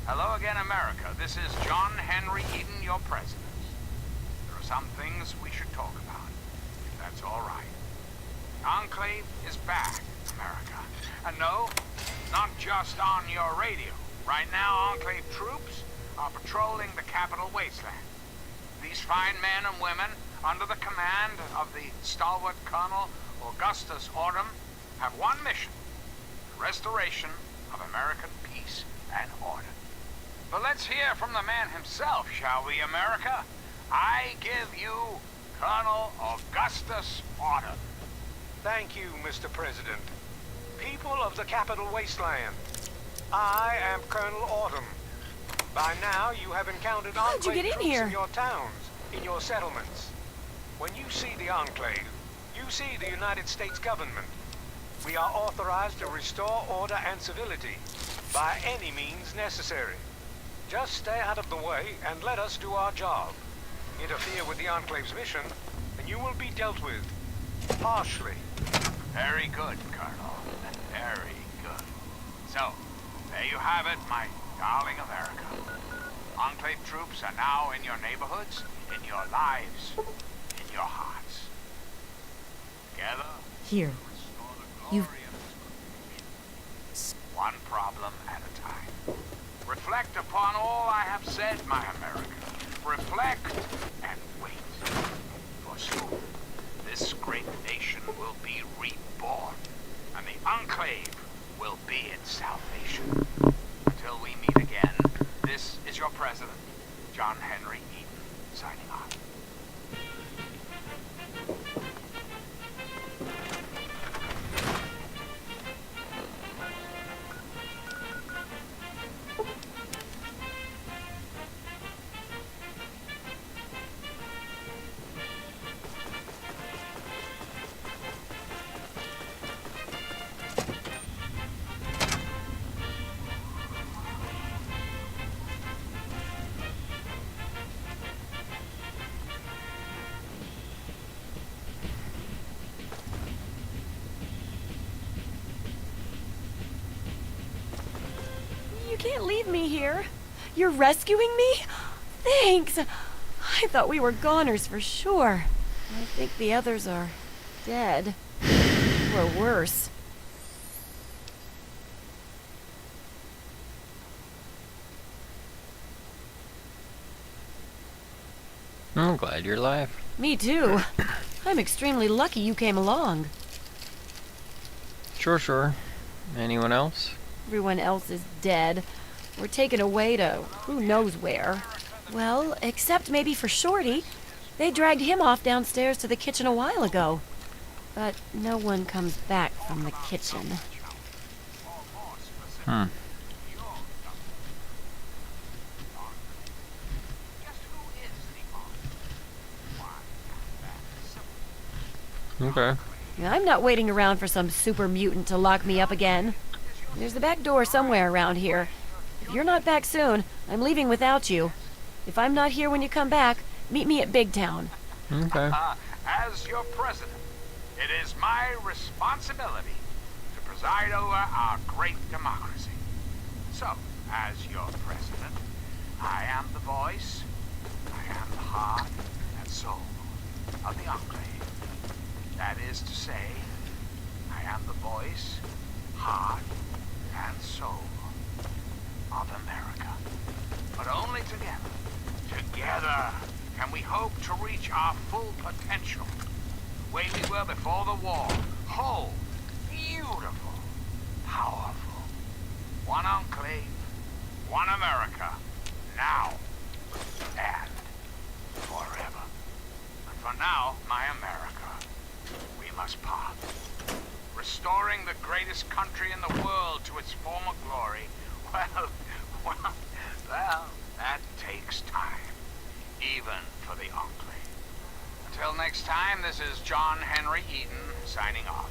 Hello again, America. This is John Henry Eden, your president. There are some things we should talk about, if that's all right. Enclave is back, America. And no, not just on your radio. Right now, Enclave troops are patrolling the Capitol Wasteland. These fine men and women, under the command of the stalwart Colonel Augustus Autumn, have one mission: the restoration of American peace and order. But let's hear from the man himself, shall we, America? I give you Colonel Augustus Autumn. Thank you, Mr. President. People of the Capitol Wasteland, I am Colonel Autumn. By now, you have encountered How'd you Enclave get in troops here? in your towns, in your settlements. When you see the Enclave, you see the United States government. We are authorized to restore order and civility by any means necessary. Just stay out of the way and let us do our job. Interfere with the Enclave's mission, and you will be dealt with harshly. Very good, Colonel. Very good. So, there you have it, my darling America. Enclave troops are now in your neighborhoods, in your lives, in your hearts. Together, Here. restore the You've- glory of this community. One problem at a time. Reflect upon all I have said, my America. Reflect and wait. For soon, this great nation will be reborn, and the Enclave will be its salvation. Until we meet again, this is your president, John Henry Eden, signing off. You can't leave me here. You're rescuing me? Thanks. I thought we were goners for sure. I think the others are dead. Or worse. I'm glad you're alive. Me too. I'm extremely lucky you came along. Sure. Anyone else? Everyone else is dead. Or taken away to who knows where. Well, except maybe for Shorty. They dragged him off downstairs to the kitchen a while ago. But no one comes back from the kitchen. Okay. I'm not waiting around for some super mutant to lock me up again. There's the back door somewhere around here. If you're not back soon, I'm leaving without you. If I'm not here when you come back, meet me at Big Town. Okay. As your president, it is my responsibility to preside over our great democracy. So, as your president, I am the voice, I am the heart and soul of the Enclave. That is to say, I am the voice, heart, and soul of America. But only together, together can we hope to reach our full potential. The way we were before the war. Whole, beautiful, powerful. One enclave, one America. Now and forever. But for now, my America, we must part. Restoring the greatest country in the world to its former glory, well, that takes time. Even for the Enclave. Until next time, this is John Henry Eden signing off.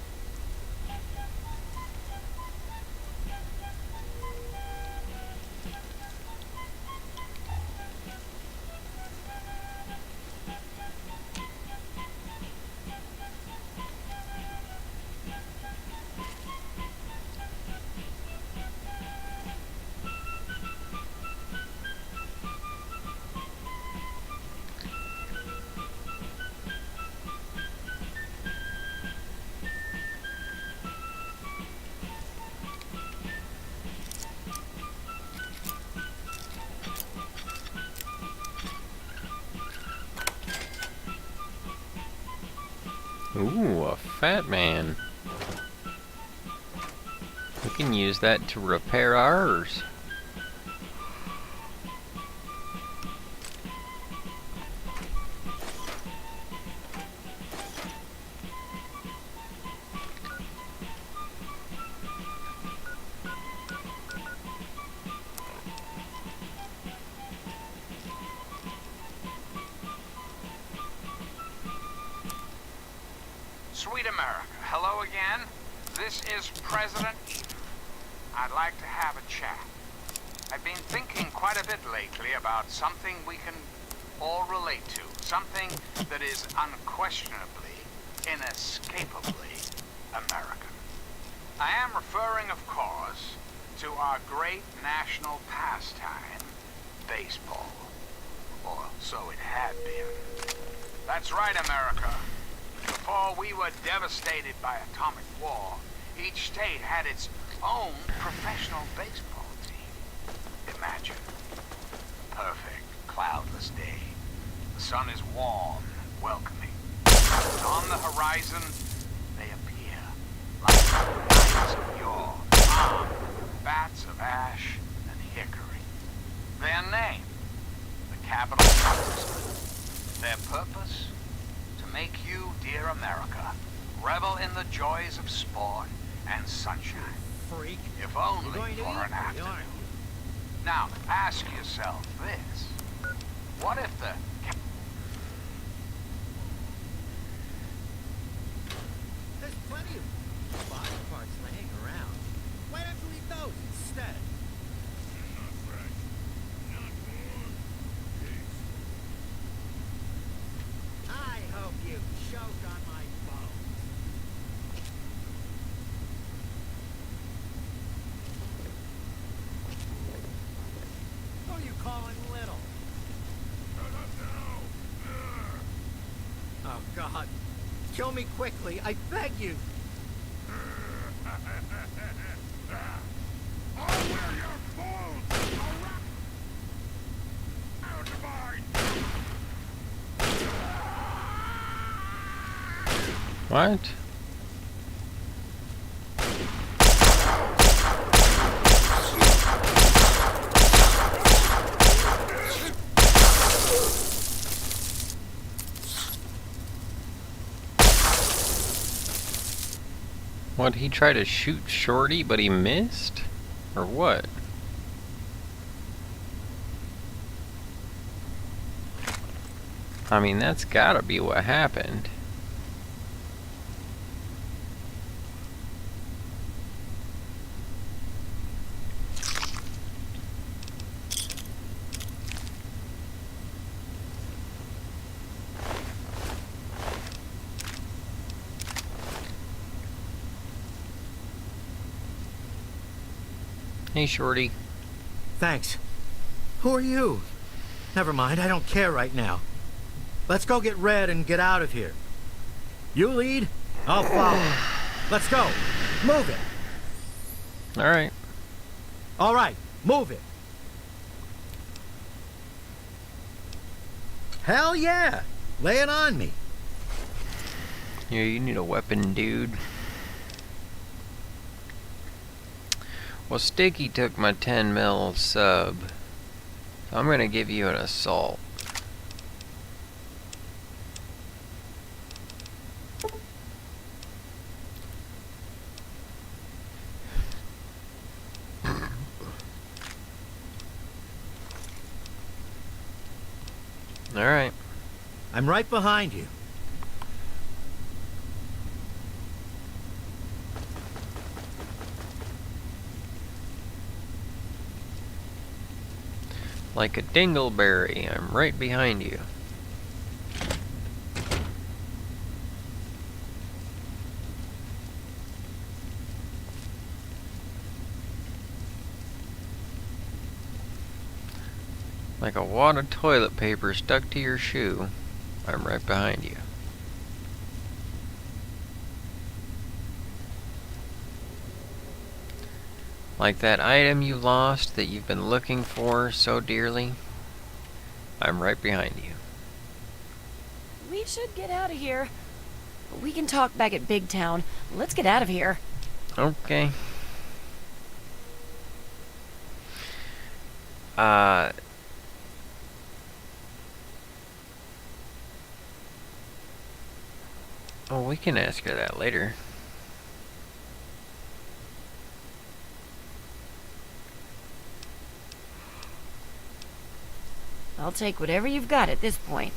Ooh, a fat man. We can use that to repair ours. Sweet America, hello again. This is President Eden. I'd like to have a chat. I've been thinking quite a bit lately about something we can all relate to. Something that is unquestionably, inescapably American. I am referring, of course, to our great national pastime, baseball. Or so it had been. That's right, America. Before we were devastated by atomic war, each state had its own professional baseball team. Imagine. A perfect, cloudless day. The sun is warm and welcoming. And on the horizon, they appear like knights of yore, armed with bats of ash and hickory. Their name, the capital punishment. Their purpose, to make you, dear America, revel in the joys of sport and sunshine. Freak. If only for an afternoon. Now, ask yourself this. What if the... There's plenty of body parts laying around. Why don't you eat those instead? Not fresh. Not warm. I hope you choke on my bones. Who are you calling little? Shut up now. Oh, God. Kill me quickly, I beg you. I'll wear your bones around mine. What? What, he tried to shoot Shorty, but he missed? Or what? I mean, that's gotta be what happened. Hey, Shorty. Thanks. Who are you? Never mind, I don't care right now. Let's go get Red and get out of here. You lead, I'll follow. Let's go. Move it. Alright. Alright, move it. Hell yeah! Lay it on me. Yeah, you need a weapon, dude. Well, Sticky took my 10 mil sub. So I'm gonna give you an assault. Alright. I'm right behind you. Like a dingleberry, I'm right behind you. Like a wad of toilet paper stuck to your shoe, I'm right behind you. Like that item you lost that you've been looking for so dearly, I'm right behind you. We should get out of here. We can talk back at Big Town. Let's get out of here. Okay. Oh, we can ask her that later. I'll take whatever you've got at this point.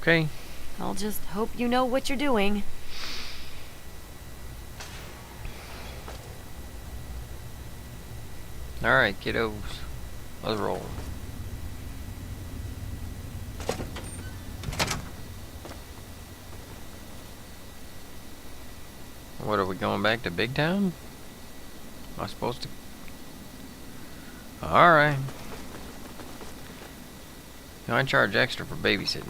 Okay. I'll just hope you know what you're doing. Alright, kiddos. Let's roll. What, are we going back to Big Town? Am I supposed to? Alright. I charge extra for babysitting.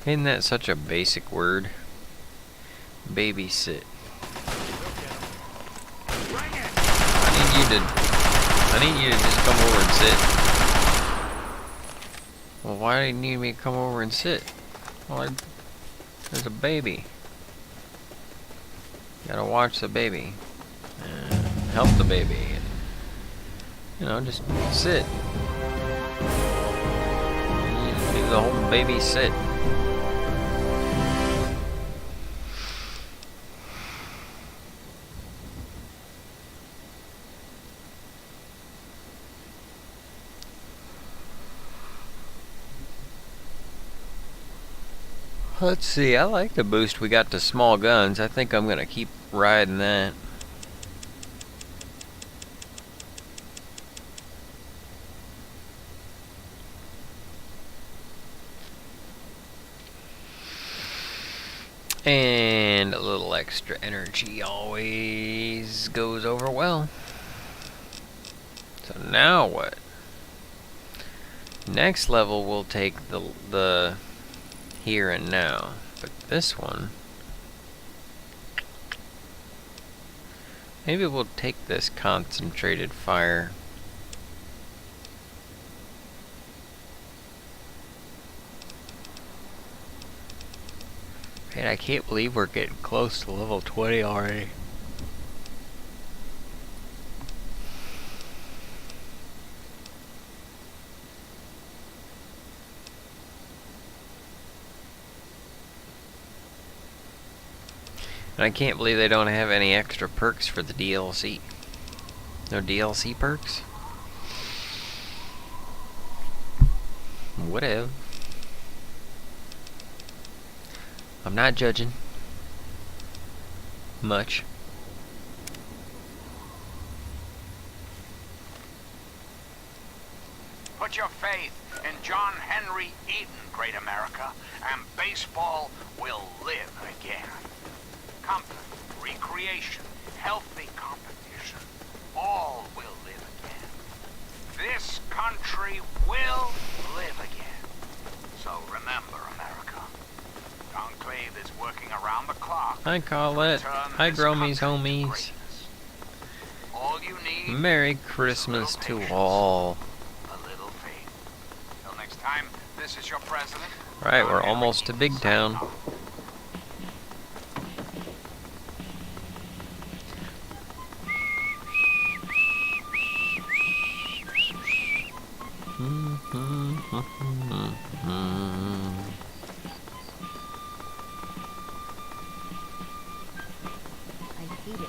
Isn't that such a basic word? Babysit. I need you to just come over and sit. Well, why do you need me to come over and sit? Well, there's a baby. Gotta watch the baby. Help the baby. And, you know, just sit. You do the whole baby sit. Let's see, I like the boost we got to small guns. I think I'm gonna keep riding that. And a little extra energy always goes over well. So now what? Next level we'll take the here and now, but this one, maybe we'll take this concentrated fire. Man, I can't believe we're getting close to level 20 already. And I can't believe they don't have any extra perks for the DLC. No DLC perks? Whatever. I'm not judging. Much. Put your faith in John Henry Eden, great America, and baseball will live again. Comfort, recreation, healthy competition, all will live again. This country will live again. So remember, America, the Enclave is working around the clock. Hi, Colette. Hi, Growmiez, homies. All you need Merry Christmas to all. a little faith. Till next time, this is your president. Right, we're almost to Big Town. I hate it.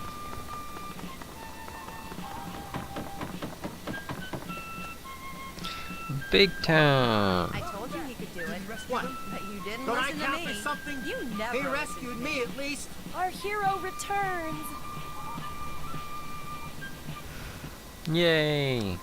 Big Town. I told you he could do it. What? But you didn't Don't I listen to count me. for something? You never He listen rescued to me at least. Our hero returns. Yay.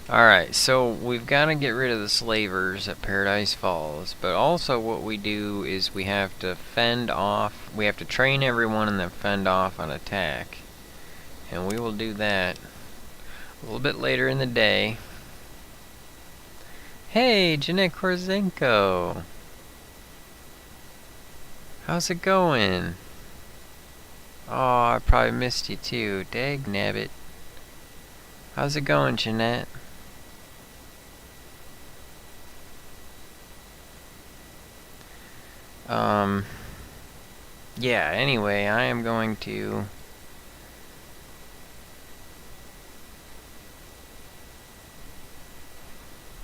Alright, so we've got to get rid of the slavers at Paradise Falls, but also what we do is we have to fend off, we have to train everyone and then fend off an attack. And we will do that a little bit later in the day. Hey, Jeanette Korzenko! How's it going? Oh, I probably missed you too. Dag nabbit. How's it going, Jeanette? Yeah, anyway, I am going to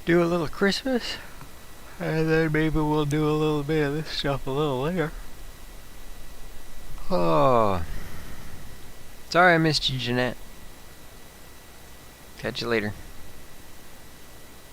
do a little Christmas, and then maybe we'll do a little bit of this stuff a little later. Oh, sorry I missed you, Jeanette. Catch you later.